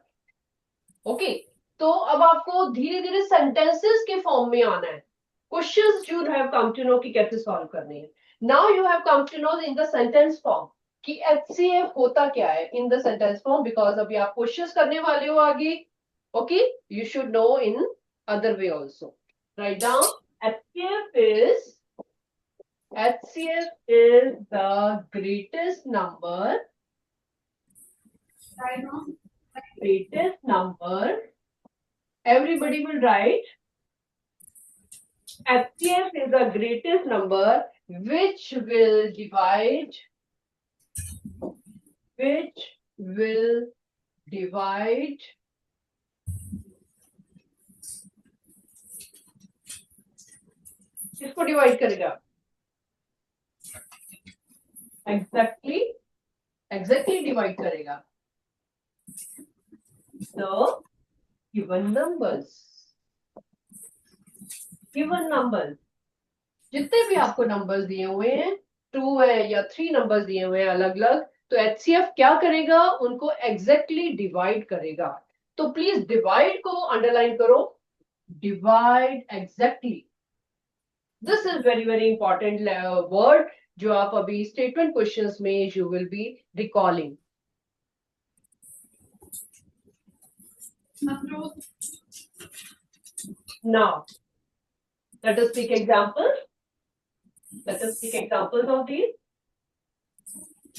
Okay. तो अब आपको धीरे धीरे sentences के form में आना है. Questions you have come to know कि कैसे solve करने हैं. Now you have come to know in the sentence form कि HCF होता क्या है in the sentence form because अभी आप questions करने वाले हो आगे. Okay, you should know in other way also. Write down HCF is the greatest number. Right now. Greatest number. Everybody will write. HCF is the greatest number which will divide. किसको divide करेगा? Exactly divide करेगा. So given numbers. जितने भी आपको numbers दिए हुए हैं 2 है या 3 numbers दिए हुए हैं अलग अलग तो HCF क्या करेगा उनको exactly divide करेगा. तो please divide को underline करो. Divide exactly. This is very very important word जो आप अभी statement questions में you will be recalling. Now, let us take examples. Let us take examples of these.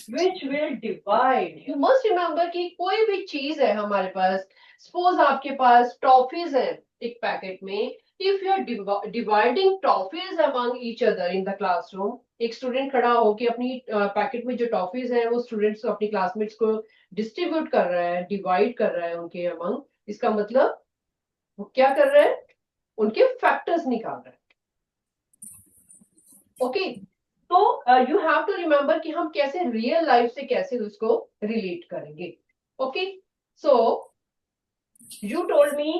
Which will divide. You must remember कि कोई भी चीज है हमारे पास. Suppose आपके पास टॉफीज हैं एक पैकेट में. If you are dividing toffees among each other in the classroom, एक स्टूडेंट खड़ा होके अपनी पैकेट में जो टॉफीज हैं वो स्टूडेंट्स को अपनी क्लासमेट्स को डिस्ट्रीब्यूट कर रहा है, डिवाइड कर रहा है उनके among. इसका मतलब वो क्या कर रहा है? उनके फैक्टर्स निकाल रहा है. ओके तो यू हैव टू रिमेंबर कि हम कैसे रियल लाइफ से कैसे उसको रिलेट करेंगे. Okay so you told me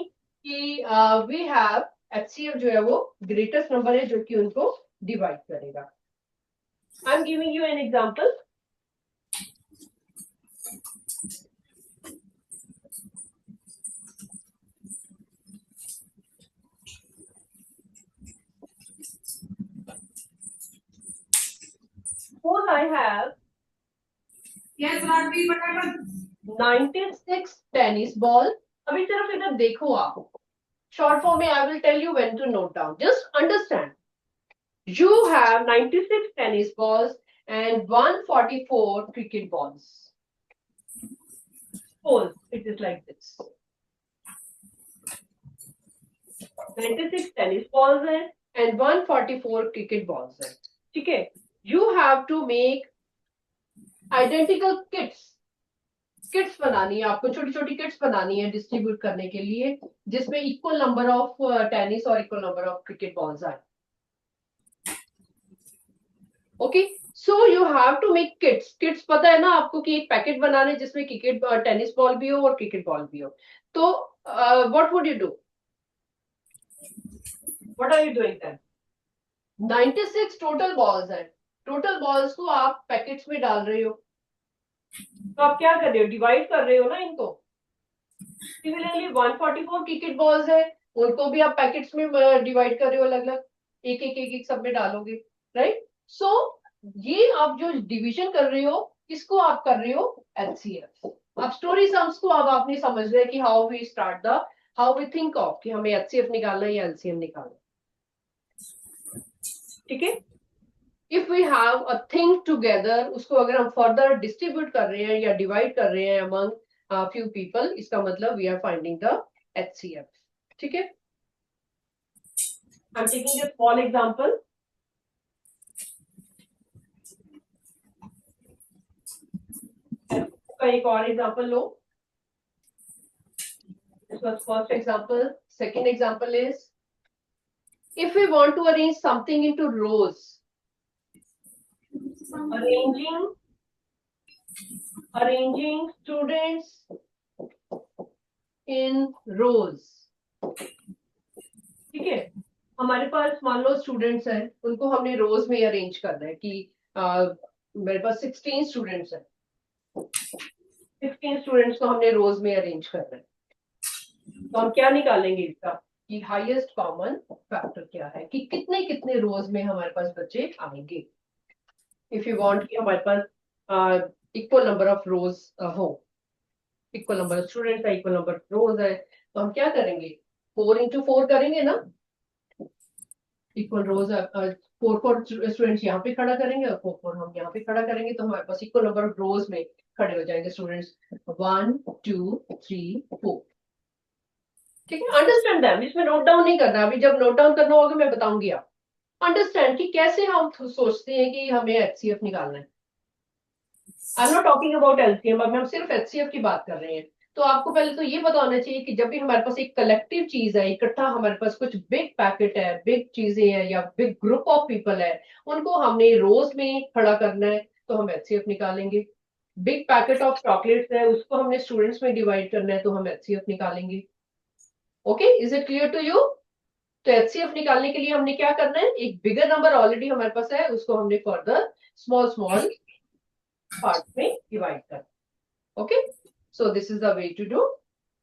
कि वी हैव HCF जो है वो ग्रेटेस्ट नंबर है जो कि उनको डिवाइड करेगा. I am giving you an example. I have Yes, Radvi, what happened? 96 tennis ball. अभी सिर्फ इधर देखो आप. Short form में I will tell you when to note down. Just understand. You have 96 tennis balls and 144 cricket balls. Suppose it is like this. 96 tennis balls हैं and 144 cricket balls हैं. ठीक है? You have to make identical kits. Kits बनानी है आपको, छोटी छोटी kits बनानी है डिस्ट्रीब्यूट करने के लिए, जिसमें इक्वल नंबर ऑफ टेनिस और equal number of cricket balls आए. Okay, so you have to make kits. Kits पता है ना आपको कि एक पैकेट बनाना है जिसमें क्रिकेट टेनिस बॉल भी हो और क्रिकेट बॉल भी हो. तो what would you do? What are you doing then? 96 total balls हैं. टोटल बॉल्स को आप पैकेट्स में डाल रहे हो, तो आप क्या कर रहे हो? डिवाइड कर रहे हो ना इनको. सिमिलरली 144 क्रिकेट बॉल्स है, उनको भी आप पैकेट्स में डिवाइड कर रहे हो, अलग अलग एक एक एक एक सब में डालोगे, राइट? सो ये आप जो डिवीजन कर रहे हो, इसको आप कर रहे हो एचसीएफ. अब स्टोरी सम्स को अब आपने समझ लिया कि how we start the, how we think of कि हमें एचसीएफ निकालना है या एलसीएम निकालना है. ठीक है? If we have a thing together, उसको अगर हम फर्दर डिस्ट्रीब्यूट कर रहे हैं या डिवाइड कर रहे हैं अमंग फ्यू पीपल, इसका मतलब we are finding the HCF. ठीक है? I am taking a small example. का एक और एग्जांपल लो. This was first example. Second example is if we want to arrange something into rows. Arranging students in rows. ठीक है? हमारे पास मान लो स्टूडेंट्स हैं, उनको हमने रोज में अरेंज करना है कि मेरे पास 16 स्टूडेंट्स हैं. 16 स्टूडेंट्स को हमने रोज में अरेंज करना है. तो हम क्या निकालेंगे इसका कि हाईएस्ट कॉमन फैक्टर क्या है, कि कितने कितने रोज में हमारे पास बच्चे आएंगे. इफ यू वांट कि हमारे पास इक्वल नंबर ऑफ रोज हो, इक्वल नंबर ऑफ स्टूडेंट्स है, इक्वल नंबर ऑफ रोज है, तो हम क्या करेंगे? 4 into 4 करेंगे ना. इक्वल रोज 4 स्टूडेंट्स यहाँ पे खड़ा करेंगे और 4 हम यहाँ पे खड़ा करेंगे, तो हमारे पास इक्वल नंबर ऑफ रोज में खड़े हो जाएंगे स्टूडेंट्स 1 2 3 4. ठीक है? Understand them. इसमें नोट डाउन नहीं करना. अभी जब नोट डाउन करना होगा मैं बताऊंगी. आप अंडरस्टैंड कि कैसे हम सोचते हैं कि हमें एचसीएफ निकालना है. I am not talking about LCM, अब हम सिर्फ एचसीएफ की बात कर रहे हैं. तो आपको पहले तो ये पता होना चाहिए कि जब भी हमारे पास एक कलेक्टिव चीज है, इकट्ठा हमारे पास कुछ बिग पैकेट है, बिग चीजें हैं या बिग ग्रुप ऑफ पीपल है, उनको हमने रोज में खड़ा करना है, तो हम एचसीएफ निकालेंगे. बिग पैकेट ऑफ चॉकलेट्स है, उसको हमने स्टूडेंट्स में डिवाइड करना है, तो हम एचसीएफ निकालेंगे. Okay, is it clear to you? तो एचसीएफ निकालने के लिए हमने क्या करना है? एक बिगर नंबर ऑलरेडी हमारे पास है, उसको हमने फर्दर स्मॉल स्मॉल पार्ट में डिवाइड करना. Okay, so this is the way to do.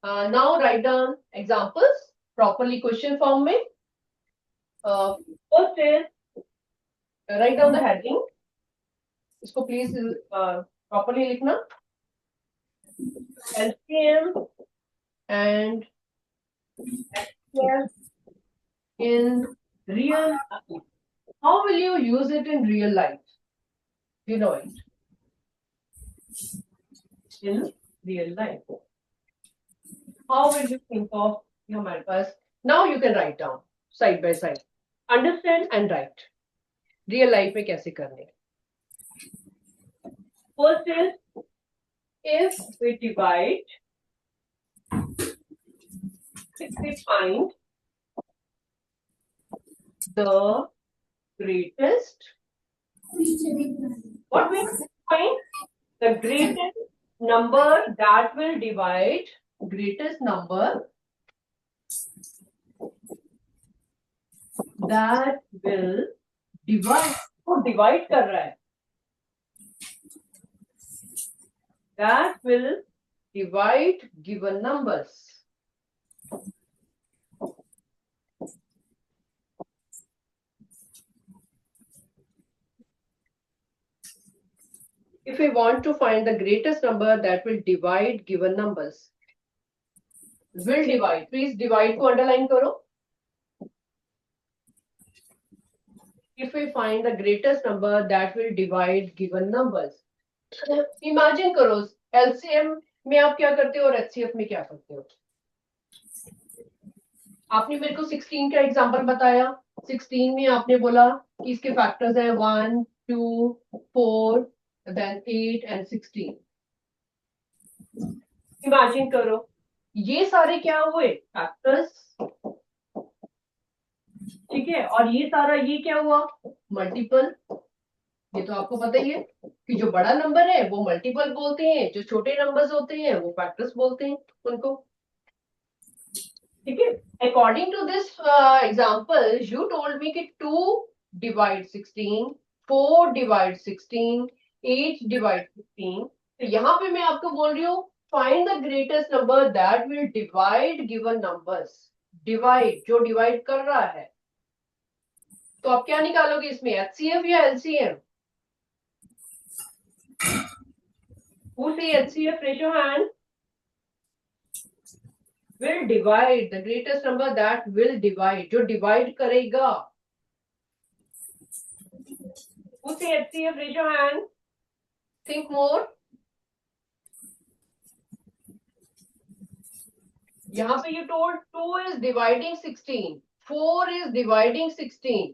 Now write down examples properly question form में. First is write down the heading. इसको प्लीज प्रॉपरली लिखना. LCM and in real life. How will you use it in real life? You know it. In real life. How will you think of your purpose? Now you can write down side by side. Understand and write. Real life में कैसे करने? First is if we divide, if we find the greatest, what we find? The greatest number that will divide, greatest number that will divide, वो divide कर रहा है, that will divide given numbers. if we want to find the greatest number that will divide given numbers. Will divide, please divide को underline करो. If we find the greatest number that will divide given numbers. Imagine करो LCM में आप क्या करते हो और HCF में क्या करते हो. आपने मेरे को 16 का एग्जांपल बताया. 16 में आपने बोला कि इसके फैक्टर्स हैं 1, 2, 4, then 8 and 16. इमेजिन करो ये सारे क्या हुए फैक्टर्स, ठीक है, और ये सारा ये क्या हुआ मल्टीपल. ये तो आपको पता ही है कि जो बड़ा नंबर है वो मल्टीपल बोलते हैं, जो छोटे नंबर्स होते हैं वो फैक्टर्स बोलते हैं उनको. ठीक है. According to this example you told me कि 2 डिवाइड 16, 4 डिवाइड 16, 8 डिवाइड 16. तो यहाँ पे मैं आपको बोल रही हूँ find the greatest number that will divide given numbers. Divide, जो डिवाइड कर रहा है. तो आप क्या निकालोगे इसमें, HCF या LCM? Who say HCF? Raise your hand. Will divide, the greatest number that will divide, जो divide करेगा. Who say HCF? Raise your hand. Think more. यहाँ पे you told 2 is dividing 16, 4 is dividing 16.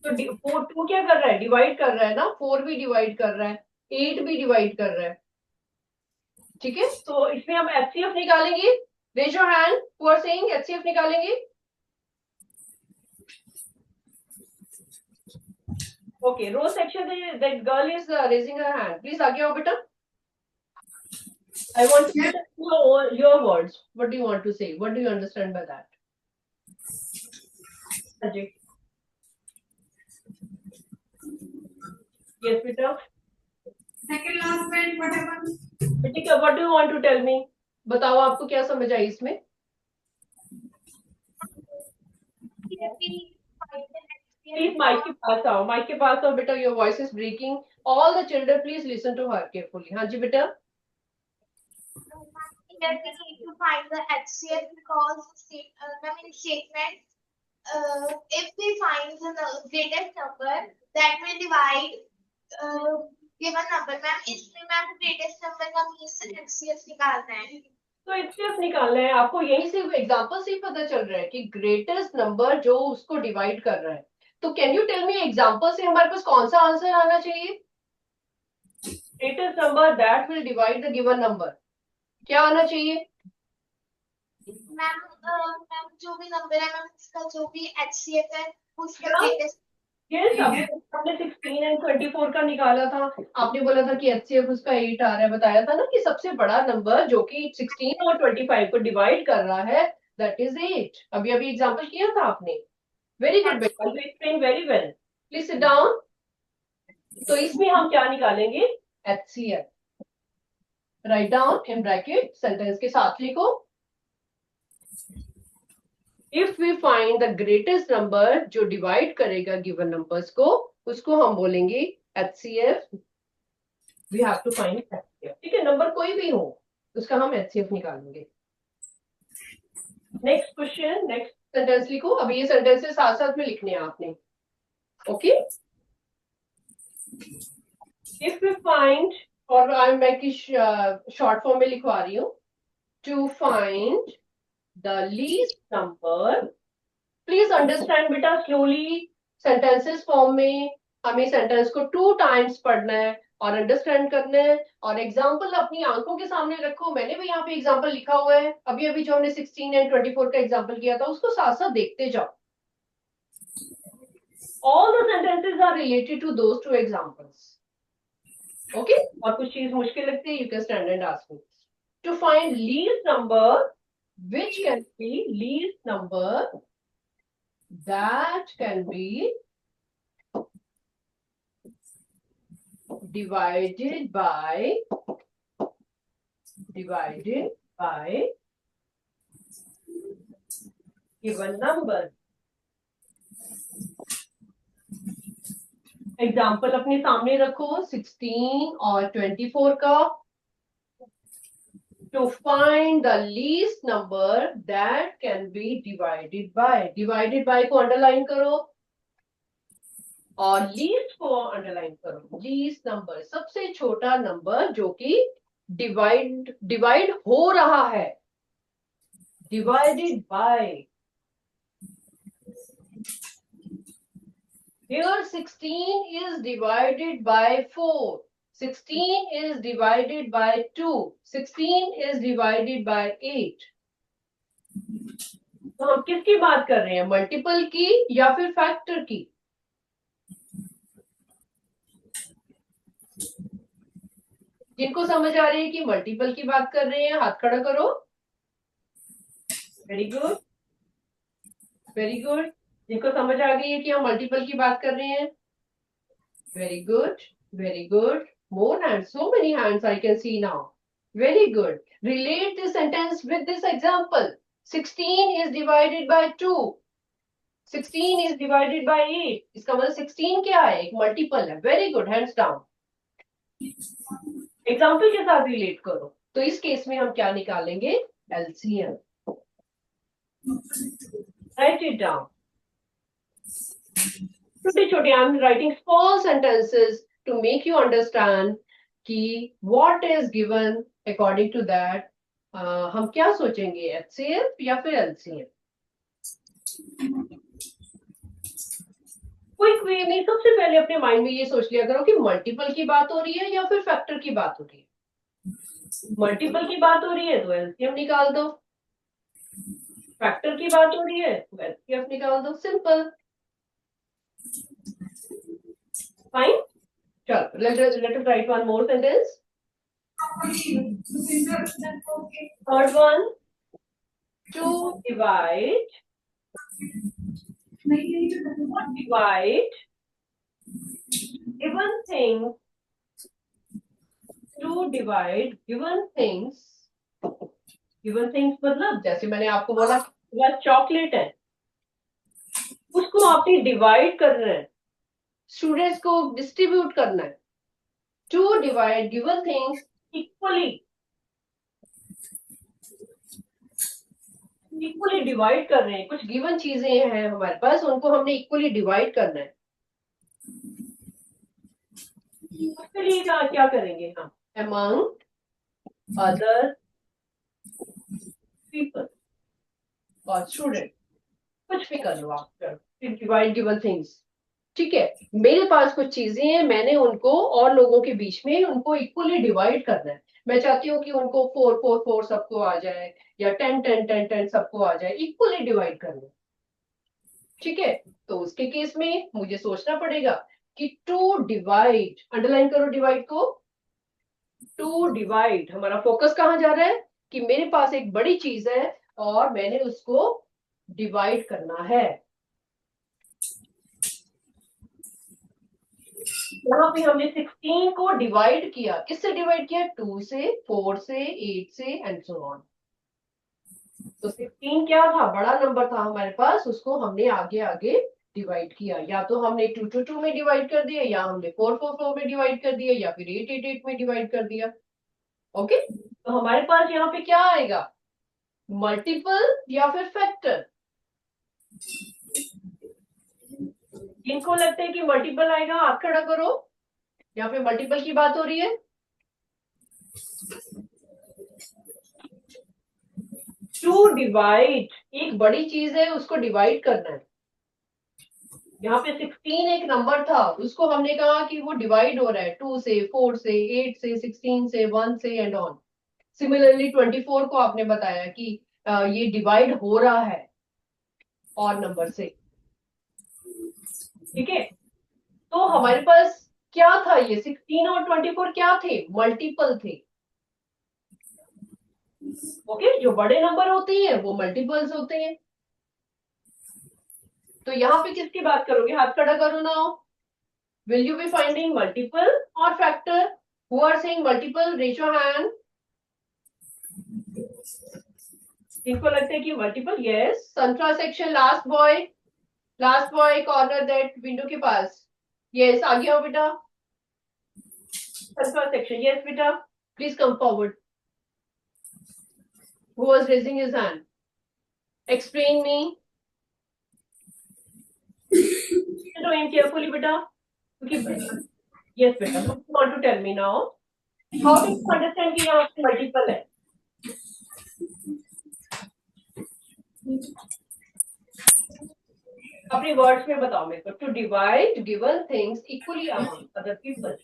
तो 2 क्या कर रहा है, डिवाइड कर रहा है ना. 4 भी डिवाइड कर रहा है, 8 भी डिवाइड कर रहा है. ठीक है. तो इसमें हम HCF निकालेंगे. Raise your hand who are saying HCF निकालेंगे. ओके, रो सेक्शन में that girl is raising her hand. Please आगे आओ बेटा. I want to hear your words. What do you want to say? What do you understand by that? Ajay. Yes, beta. Second last line, what happened? Betika, what do you want to tell me? बताओ आपको क्या समझ आई इसमें. Please mic के पास आओ, mic के पास आओ बेटा. Your voice is breaking. All the children, please listen to her carefully. हाँ जी बेटा. That we need to find the HCF because statement. If we find the greatest number that will divide given number, ma'am इसमें ma'am greatest number का means HCF निकालना है. तो HCF निकालना है आपको. यही से एग्जांपल से ही पता चल रहा है कि ग्रेटेस्ट नंबर जो उसको डिवाइड कर रहा है. तो can you tell me example से हमारे पास कौन सा आंसर आना चाहिए. Greatest number that will divide the given number क्या आना चाहिए. मैम जो भी नंबर है मैम उसका जो भी HCF है उसका greatest. Yes, आपने 16 and 24 का निकाला था. आपने बोला था कि HCF उसका 8 आ रहा है. बताया था ना कि सबसे बड़ा नंबर जो कि 16 और 25 को डिवाइड कर रहा है दैट इज 8. अभी अभी एग्जांपल किया था आपने. वेरी गुड बेटा, you explain very well. Please sit down. तो इसमें हम क्या निकालेंगे, HCF. Write down in bracket, sentence के साथ लिखो. If we find the greatest number जो डिवाइड करेगा given numbers को, उसको हम बोलेंगे HCF. We have to find HCF. ठीक है, नंबर कोई भी हो उसका हम HCF निकालेंगे. नेक्स्ट क्वेश्चन, नेक्स्ट सेंटेंस लिखो. अभी ये सेंटेंसेस साथ साथ में लिखने हैं आपने. ओके. If we find, और मैं की शॉर्ट फॉर्म में लिखवा रही हूँ. To find the least number. Please understand बेटा slowly. sentences फॉर्म में हमें सेंटेंस को 2 times पढ़ना है और अंडरस्टैंड करना है. और एग्जाम्पल अपनी आंखों के सामने रखो. मैंने भी यहाँ पे एग्जाम्पल लिखा हुआ है. अभी अभी जो हमने 16 and 24 का एग्जाम्पल किया था उसको साथ साथ देखते जाओ. All the sentences are related to those 2 examples. Okay? और कुछ चीज मुश्किल लगती है, you can stand and ask me. To find least number, which can be least number that can be divided by given number. Example अपने सामने रखो 16 और 24 का. To find the least number that can be divided by. Divided by को underline करो और least को underline करो. Least number सबसे छोटा नंबर जो कि divide हो रहा है. Divided by. Here 16 is divided by 4. 16 is divided by 2. 16 is divided by 8. तो हम किसकी बात कर रहे हैं, मल्टीपल की या फिर फैक्टर की? जिनको समझ आ रही है कि मल्टीपल की बात कर रहे हैं हाथ खड़ा करो. Very good, very good. जिनको समझ आ गई है कि हम मल्टीपल की बात कर रहे हैं, very good, very good. More hands, so many hands I can C now. Very good. Relate this sentence with this example. 16 is divided by 2. 16 is divided by 8. इसका मतलब 16 क्या है, एक मल्टीपल है. Very good, hands down. Example के साथ relate करो. तो इस केस में हम क्या निकालेंगे, एलसीएम. Right it down. छोटे छोटे I am writing small sentences to make you understand कि what is given according to that. हम क्या सोचेंगे, एचसीएफ या फिर एलसीएम. क्विक वे में सबसे पहले अपने माइंड में ये सोच लिया करो कि मल्टीपल की बात हो रही है या फिर फैक्टर की बात हो रही है. मल्टीपल की बात हो रही है तो एलसीएम निकाल दो. फैक्टर की बात हो रही है तो एचसीएफ निकाल दो. सिंपल. फाइन. चलो let us write one more sentence. Third one, to divide given things, to divide given things. given things मतलब जैसे मैंने आपको बोला वह चॉकलेट है, उसको आपने डिवाइड करना है, स्टूडेंट्स को डिस्ट्रीब्यूट करना है. To divide given things equally divide कर रहे हैं. कुछ गिवन चीजें हैं हमारे पास, उनको हमने इक्वली डिवाइड करना है. उसके लिए क्या करेंगे हम, अमंग अदर पीपल और स्टूडेंट, कुछ भी कर लो आप. Divide given things. ठीक है, मेरे पास कुछ चीजें हैं, मैंने उनको और लोगों के बीच में उनको इक्वली डिवाइड करना है. मैं चाहती हूँ कि उनको 4 4 4 सबको आ जाए या 10 10 10 10 सबको आ जाए. इक्वली डिवाइड करना. ठीक है, तो उसके केस में मुझे सोचना पड़ेगा कि टू डिवाइड, अंडरलाइन करो डिवाइड को. टू डिवाइड, हमारा फोकस कहाँ जा रहा है कि मेरे पास एक बड़ी चीज है और मैंने उसको डिवाइड करना है. यहाँ पे हमने 16 को डिवाइड किया. किससे डिवाइड किया, 2 से, 4 से, 8 से एंड सो ऑन. तो 16 क्या था, बड़ा नंबर था हमारे पास, उसको हमने आगे आगे डिवाइड किया. या तो हमने 2 2 2 में डिवाइड कर दिया, या हमने 4 4 4 में डिवाइड कर दिया, या फिर 8 8 8 में डिवाइड कर दिया. ओके, तो हमारे पास यहाँ पे क्या आएगा, मल्टीपल या फिर फैक्टर. जिनको लगता है कि मल्टीपल आएगा हाथ खड़ा करो. यहाँ पे मल्टीपल की बात हो रही है. टू डिवाइड, एक बड़ी चीज है, उसको डिवाइड करना है. यहाँ पे 16 एक नंबर था, उसको हमने कहा कि वो डिवाइड हो रहा है 2 से, 4 से, 8 से, 16 से, 1 से एंड ऑन. सिमिलरली 24 को आपने बताया कि ये डिवाइड हो रहा है और नंबर से. ठीक है, तो हमारे पास क्या था, ये 16 और 24 क्या थे, मल्टीपल थे. ओके, जो बड़े नंबर होते हैं वो मल्टीपल्स होते हैं. तो यहाँ पे किसकी बात करोगे, हाथ खड़ा करो now. Will you be finding multiple और factor? Who are saying multiple, raise your hand. जिनको लगता है कि मल्टीपल, यस. संतरा section, last boy corner that window के पास. Yes, आगे आओ बेटा. First section. Yes, बेटा. Please come forward. Who was raising his hand? Explain me. Listen to him carefully, बेटा. Yes, बेटा. What do you want to tell me now? How do you understand कि यहाँ पे multiple है? अपने words में बताओ मेरे को. To divide given things equally among other people.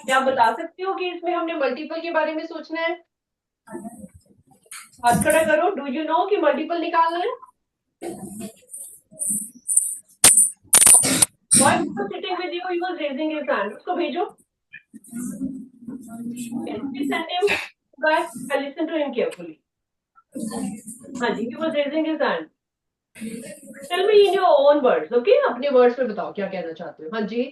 क्या आप बता सकते हो कि इसमें हमने मल्टीपल के बारे में सोचना है? हाथ खड़ा करो. डू यू नो कि मल्टीपल निकालना है? Boy was sitting with you, he was raising his hand. उसको भेजो. Yes, please send him. Guys, I listen to him carefully. हाँ जी, he was raising his hand. Tell me in your own words, okay? अपने words में बताओ क्या कहना चाहते हो. हाँ जी.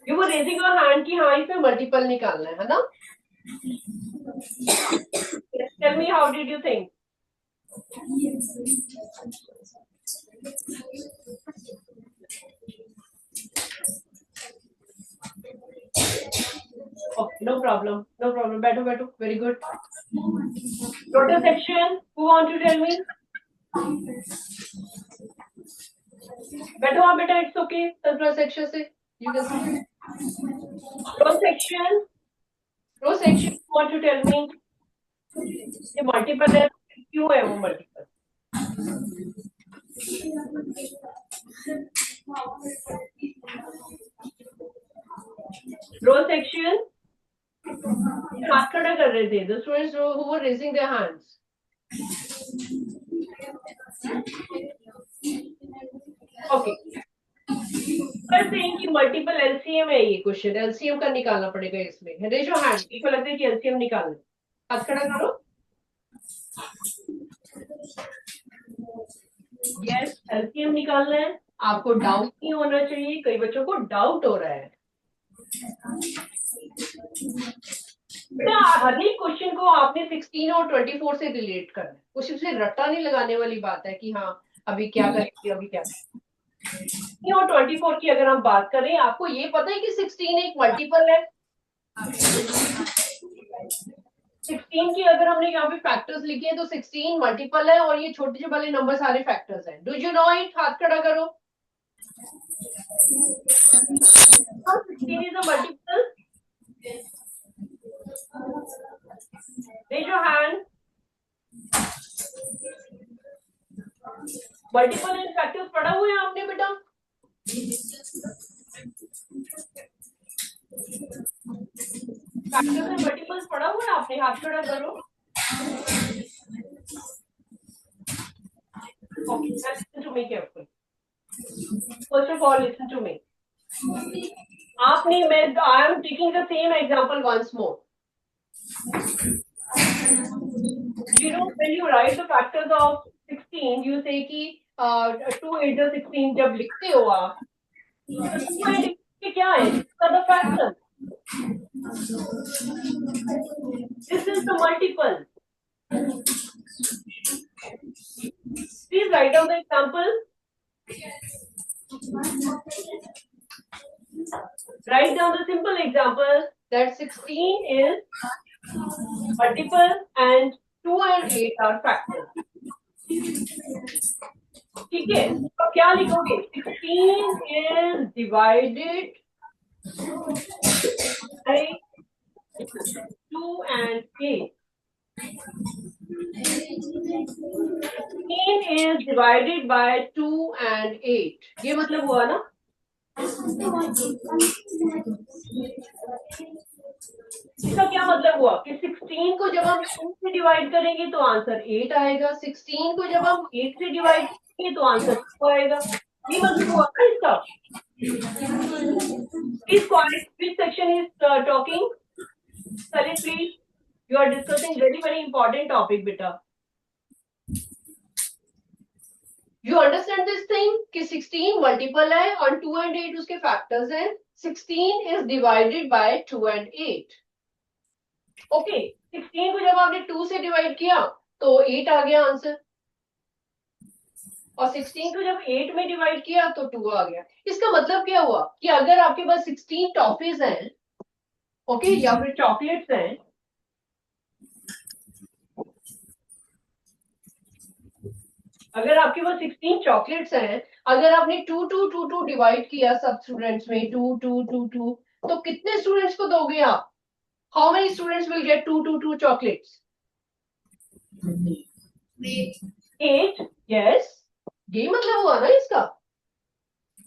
You were raising your hand कि हाँ इसमें multiple निकालना है ना? Yes, tell me how did you think? Okay, no problem. No problem. बैठो बैठो. Very good. Total section. Who want to tell me? बैठो आप बेटा. It's okay. Total section से you can see. Row section. Row section. Who want to tell me? ये multiple है. क्यों है वो multiple? Row section. हाथ खड़ा कर रहे थे. The students who were raising their hands. Okay. पर saying कि multiple LCM है ये क्वेश्चन. LCM का निकालना पड़ेगा इसमें. Raise your hand. इसको लगता है कि LCM निकालना. हाथ खड़ा करो. Yes, LCM निकालना है. आपको डाउट नहीं होना चाहिए. कई बच्चों को डाउट हो रहा है. बेटा हर एक क्वेश्चन को आपने 16 और 24 से रिलेट करना है. कुछ उससे रट्टा नहीं लगाने वाली बात है कि हाँ अभी क्या करेंगे अभी क्या. 16 और 24 की अगर हम बात करें, आपको ये पता है कि 16 एक मल्टीपल है. 16 की अगर हमने यहाँ पे फैक्टर्स लिखे हैं तो 16 मल्टीपल है और ये छोटे से वाले नंबर सारे फैक्टर्स हैं. Do you know it? हाथ खड़ा करो. 16 is a multiple. Raise your hand. Multiple and factors पढ़ा हुआ है आपने बेटा? फैक्टर्स एंड मल्टीपल्स पढ़ा हुआ है आपने? हाथ खड़ा करो. Okay, listen to me carefully. First of all, listen to me. आपने I am taking the same example once more. You know, when you write the factors of 16, you say कि 2 8 16 जब लिखते हो आप, तो क्या है? The factor. This is the multiple. Please write down the example. Write down the simple example that 16 is multiple and 2 and 8 are factors. ठीक है, तो क्या लिखोगे? 16 is divided by 2 and 8. 16 is divided by 2 and 8. ये मतलब हुआ ना? इसका क्या मतलब हुआ कि 16 को जब हम 2 से डिवाइड करेंगे तो आंसर 8 आएगा. 16 को जब हम 8 से डिवाइड करेंगे तो आंसर 2 आएगा. ये मतलब हुआ ना इसका. Please quiet. Which section is talking? Sorry, please. You are discussing very important topic, beta. You understand this thing कि 16 multiple है और 2 and 8 उसके factors हैं. 16 is divided by 2 and 8. Okay 16 को जब आपने 2 से डिवाइड किया तो 8 आ गया आंसर, और 16 को जब 8 में डिवाइड किया तो 2 आ गया। इसका मतलब क्या हुआ कि अगर आपके पास 16 टॉफीज हैं, ओके, या फिर चॉकलेट्स हैं, अगर आपके पास 16 चॉकलेट्स हैं, अगर आपने 2 डिवाइड किया सब स्टूडेंट्स में, 2 तो कितने स्टूडेंट्स को दोगे आप? How many students will get 2 chocolates? 8, यस, ये मतलब हुआ ना इसका।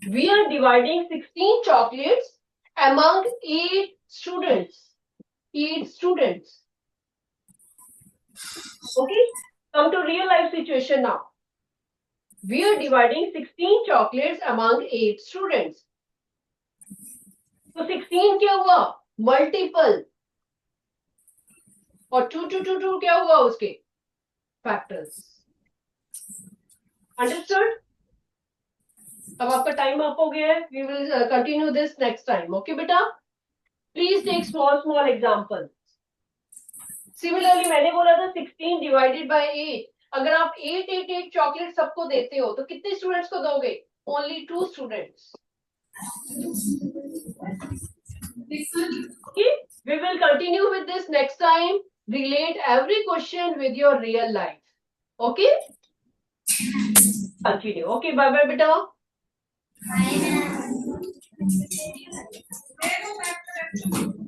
We are dividing 16 chocolates among 8 students. 8 students. Okay, come to real life situation now. We are dividing 16 chocolates among 8 students. तो 16 क्या हुआ? Multiple. और 2 क्या हुआ उसके? Factors. Understood? अब आपका टाइम अप हो गया है. We will continue this next time. Okay, बेटा? Please take small examples. Similarly, मैंने बोला था 16 divided by 8. अगर आप 8 चॉकलेट सबको देते हो तो कितने स्टूडेंट्स को दोगे? Only 2 students. Okay, we will continue with this next time. Relate every question with your real life. Okay? Continue. Okay, bye bye, beta. Where go back to